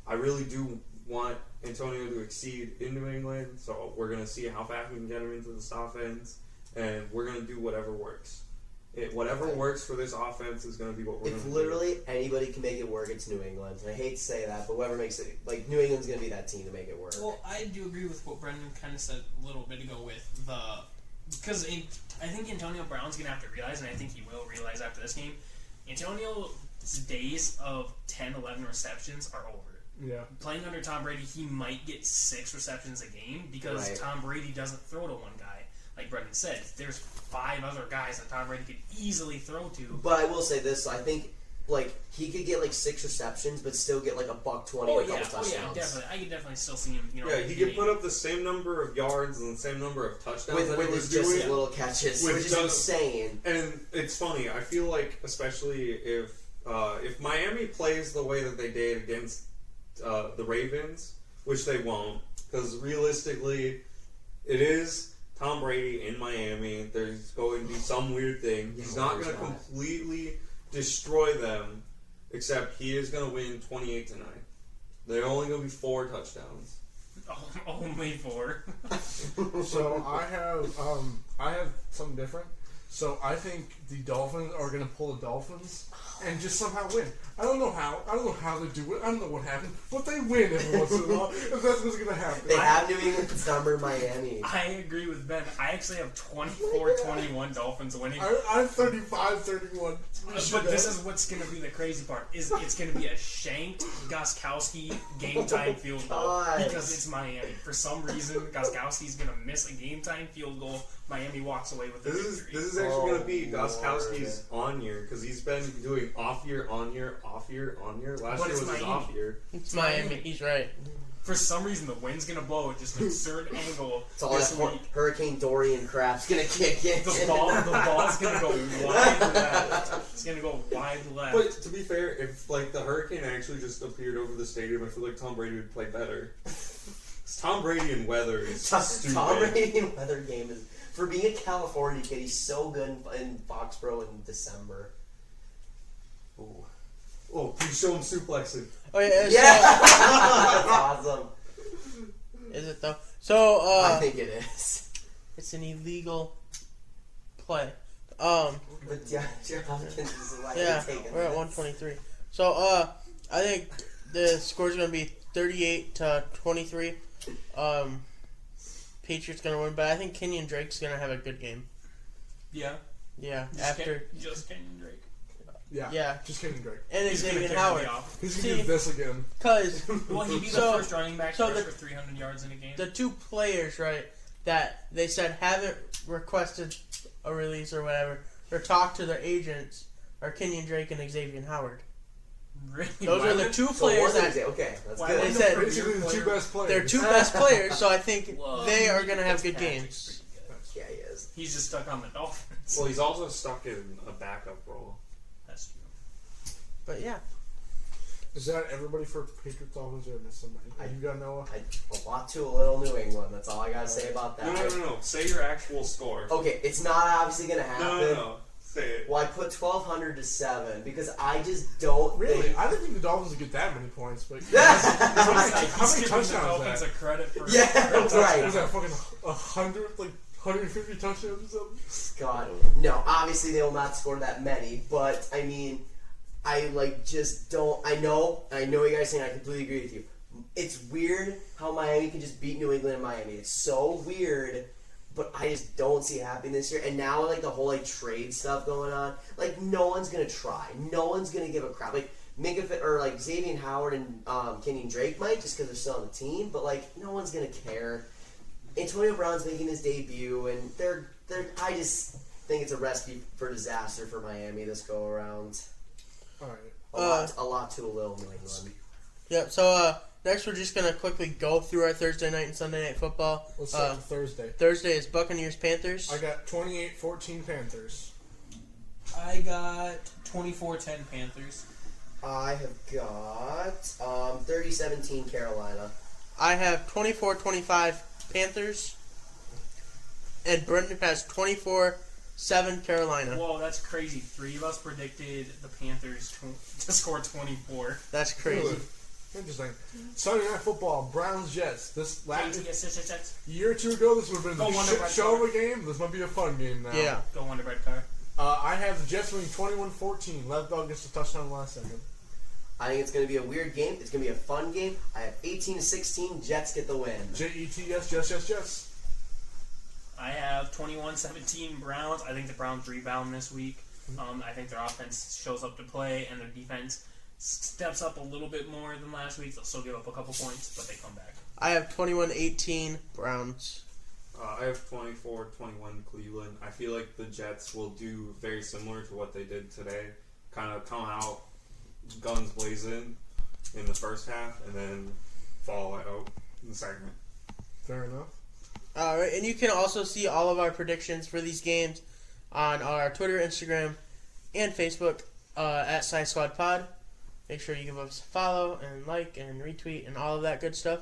I really do want Antonio to exceed in New England, so we're going to see how fast we can get him into this offense. And we're going to do whatever works. Whatever works for this offense is going to be what we're going to do. If literally anybody can make it work, it's New England. And I hate to say that, but whoever makes it, like, New England's going to be that team to make it work. Well, I do agree with what Brendan kind of said a little bit ago with because I think Antonio Brown's going to have to realize, and I think he will realize after this game, Antonio's days of 10, 11 receptions are over. Yeah. Playing under Tom Brady, he might get 6 receptions a game because Tom Brady doesn't throw to one guy. Like Brendan said, there's 5 other guys that Tom Brady could easily throw to. But I will say this, I think he could get 6 receptions, but still get $120 or a couple touchdowns. Yeah, definitely. I could definitely still see him. He could put up the same number of yards and the same number of touchdowns with his just little catches, which is insane. And it's funny. I feel like, especially if Miami plays the way that they did against the Ravens, which they won't, because realistically, it is Tom Brady in Miami. There's going to be some weird thing. He's not going to completely destroy them, except he is going to win 28-9. They're only going to be 4 touchdowns. Only 4. So I have something different. So I think the Dolphins are going to pull the Dolphins and just somehow win. I don't know how. I don't know how they do it. I don't know what happened. But they win every once in a while. If that's what's going to happen. They have New England's number, Miami. I agree with Ben. I actually have 24-21 Dolphins winning. I'm 35-31. But this is what's going to be the crazy part. Is it's going to be a shanked Gostkowski game-time field goal because it's Miami. For some reason, Gostkowski's going to miss a game-time field goal. Miami walks away with the victory. This is actually going to be Gostkowski's on year because he's been doing off year, on year, off year, on year. Last year was his off year. It's Miami. He's right. For some reason, the wind's going to blow at just a certain angle. It's all that Hurricane Dorian crap's going to kick in. The ball's going to go wide left. It's going to go wide left. But to be fair, if the hurricane actually just appeared over the stadium, I feel like Tom Brady would play better. Tom Brady in weather is stupid. Tom Brady in weather game is... For being a California kid, he's so good in Foxborough in December. Ooh. Oh, please show him suplexing. Oh yeah, That's awesome. Is it though? So I think it is. It's an illegal play. But Jeff Hopkins is taking we're at 123. So I think the score's gonna be 38-23. Patriots gonna win, but I think Kenyon Drake's gonna have a good game. Yeah. Yeah. Just Kenyon Drake. Yeah. Just Kenyon Drake. And Xavier Howard. He's gonna do this again. Cause will he be the first running back for 300 yards in a game? The 2 players, right, that they said haven't requested a release or whatever, or talked to their agents, are Kenyon Drake and Xavier Howard. Really? Those are the 2 players that that's they said basically the 2 best players. They're 2 best players, so I think they are going to have good games. is. He's just stuck on the Dolphins. Well, he's also stuck in a backup role. That's true. But yeah. Is that everybody for Patriots Dolphins or miss somebody? You got Noah? A lot to a little New England. That's all I gotta say about that. No. Say your actual score. Okay, it's not obviously gonna happen. No. Say it. Well, I put 1,200 to 7 because I just don't Really? think. I didn't think the Dolphins would get that many points, but How many touchdowns touchdowns? is Dolphins that? a credit for Right. Was that fucking 150 touchdowns or something? God, no. Obviously, they will not score that many, but I mean, I just don't. I know what you guys are saying. I completely agree with you. It's weird how Miami can just beat New England and Miami. It's so weird, but I just don't see it happening this year. And now, the whole trade stuff going on, no one's gonna try. No one's gonna give a crap. Minka or Xavier Howard and Kenyon Drake might just because they're still on the team, but no one's gonna care. Antonio Brown's making his debut, and they're. I just think it's a recipe for disaster for Miami this go around. All right. A lot to a little New England. Yep. So next, we're just gonna quickly go through our Thursday night and Sunday night football. Let's start with Thursday. Thursday is Buccaneers Panthers. I got 28-14 Panthers. I got 24-10 Panthers. I have got 30-17 Carolina. I have 24-25 Panthers, and Brendan has 24-7 Carolina. Whoa, that's crazy. 3 of us predicted the Panthers to score 24. That's crazy. Really? Interesting. Sunday Night Football, Browns Jets. This last year or two ago, this would have been a shit show of a game. This might be a fun game now. Yeah. Go Wonder Bread Car. I have the Jets winning 21-14. Lev Bell gets a touchdown in the last second. I think it's going to be a weird game. It's going to be a fun game. I have 18-16. Jets get the win. Jets, Jets. I have 21-17 Browns. I think the Browns rebound this week. I think their offense shows up to play, and their defense steps up a little bit more than last week. They'll still give up a couple points, but they come back. I have 21-18 Browns. I have 24-21 Cleveland. I feel like the Jets will do very similar to what they did today. Kind of come out guns blazing in the first half and then fall out in the second. Fair enough. All right, and you can also see all of our predictions for these games on our Twitter, Instagram, and Facebook at SighSquadPod. Make sure you give us a follow and like and retweet and all of that good stuff.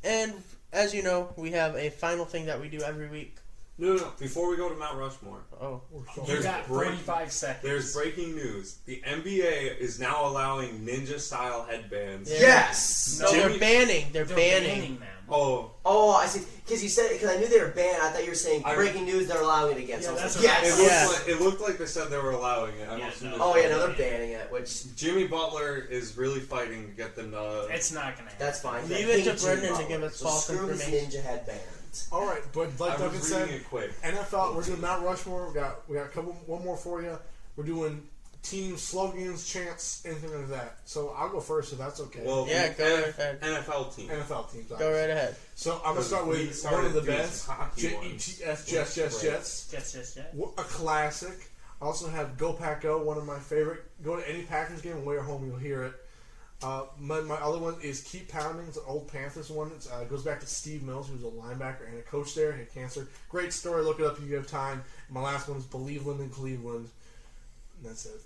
And as you know, we have a final thing that we do every week. No. Before we go to Mount Rushmore. Oh. You got 45 seconds. There's breaking news. The NBA is now allowing ninja-style headbands. Yeah. Yes! No, they're banning. They're banning them. Oh, I see. Because you said it, because I knew they were banned. I thought you were saying breaking news, they're allowing it again. Yeah, So I was that's like, what yes! it looked like they said they were allowing it. They're banning it, which... Jimmy Butler is really fighting to get them to... It's not going to happen. That's fine. Leave it to Brendan to give us false screw his information. ninja headband. All right, but like I Duncan was said, reading it quick. NFL, we're doing Mount Rushmore. We got one more for you. We're doing teams, slogans, chants, anything like that. So I'll go first if that's okay. Well, Yeah, go right ahead. NFL team. NFL teams. Go right ahead. So I'm gonna start We with started one of the doing best. some hockey Jets. Jets. A classic. I also have Go Pack Go, one of my favorite. Go to any Packers game and way at home, you'll hear it. My other one is Keep Pounding. It's an old Panthers one. It goes back to Steve Mills, who was a linebacker and a coach there. He had cancer. Great story. Look it up if you have time. My last one is Believeland in Cleveland. And that's it.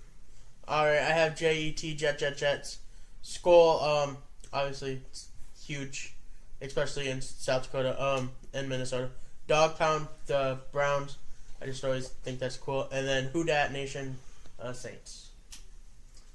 All right, I have Jets. Skull, obviously, it's huge, especially in South Dakota, and Minnesota. Dog Pound, the Browns. I just always think that's cool. And then Who Dat Nation, Saints.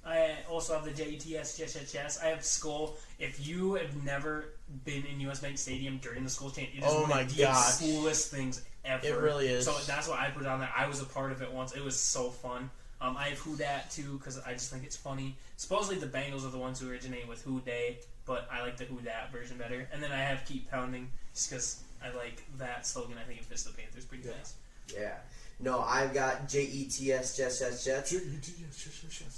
I also have the Jets. I have Skull. If you have never been in US Bank Stadium during the Skull chant, it is one of the coolest things ever. It really is. So that's what I put on there. I was a part of it once. It was so fun. I have Who Dat too because I just think it's funny. Supposedly the Bengals are the ones who originate with Who Day, but I like the Who Dat version better. And then I have Keep Pounding just because I like that slogan. I think it fits the Panthers pretty nice. Yeah. No, I've got Jets. Jets.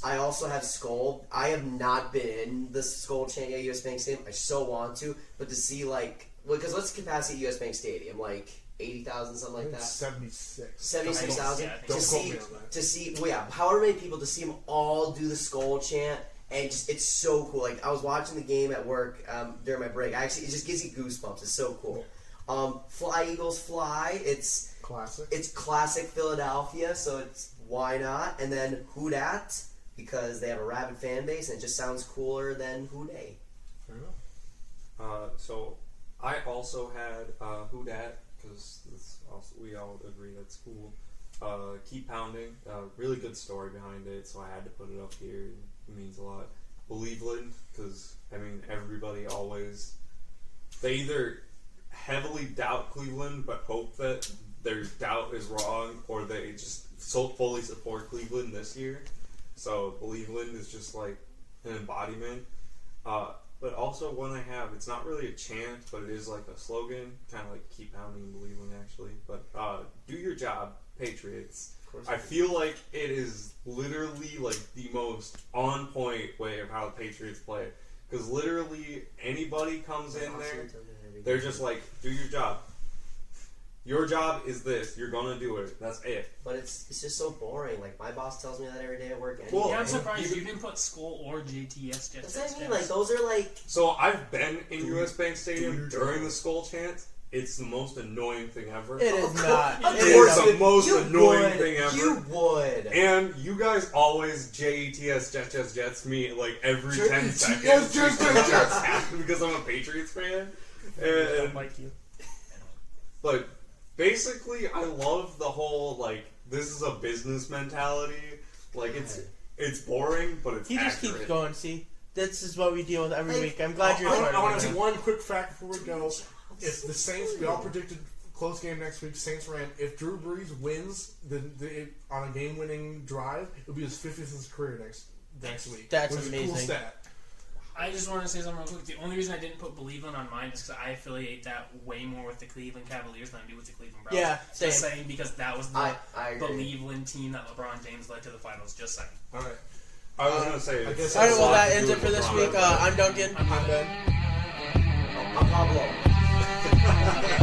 I also have Skull. I have not been in the Skull chant at US Bank Stadium. I so want to, but to see because what's the capacity at US Bank Stadium? 80,000, something like that. 76. 76,000. Don't quote me on that. To see, however many people, to see them all do the Skull chant, and it's so cool. I was watching the game at work during my break. It just gives you goosebumps. It's so cool. Fly Eagles Fly. Classic. It's classic Philadelphia, so it's why not? And then Who Dat, because they have a rabid fan base, and it just sounds cooler than Who Dey. Fair enough. So I also had Who Dat, because we all agree that's cool. Keep Pounding, really good story behind it, so I had to put it up here. It means a lot. Believeland, because I mean everybody always, they either heavily doubt Cleveland but hope that their doubt is wrong, or they just so fully support Cleveland this year. So Believeland is just like an embodiment. But also one I have, it's not really a chant, but it is like a slogan, kind of like Keep Pounding and Believeland actually. But do your job, Patriots. I feel like it is literally like the most on point way of how the Patriots play. Because literally anybody comes in there, they're just like, do your job. Your job is this. You're gonna do it. That's it. But it's just so boring. Like, my boss tells me that every day at work. Anyway. Well, Yeah, I'm surprised you didn't put Skull or JTS. That's what I mean. Like, those are like. So I've been in US Bank Stadium during the Skull chant. It's the most annoying thing ever. It is not. It is the most annoying would. thing ever. You would. And you guys always JETS Jets me like every 10 seconds Jets. because I'm a Patriots fan. I And, don't like you. but basically, I love the whole like this is a business mentality. Like it's boring, but it's He just accurate. keeps going. See, this is what we deal with every Like, week. I'm glad you're part I want of to it. say one quick fact before we go. If the Saints, we all predicted close game next week. Saints ran. If Drew Brees wins on a game-winning drive, it'll be his 50th of his career next week. That's which is a amazing. cool stat. I just want to say something real quick. The only reason I didn't put Believeland on mine is because I affiliate that way more with the Cleveland Cavaliers than I do with the Cleveland Browns. Yeah, same. Just saying because that was the I agree. Believeland team that LeBron James led to the finals. Just saying. All right. I was gonna say. I guess All right, that's well, a lot that to ends do it for with this LeBron. week. I'm Duncan. I'm Ben. I'm Pablo.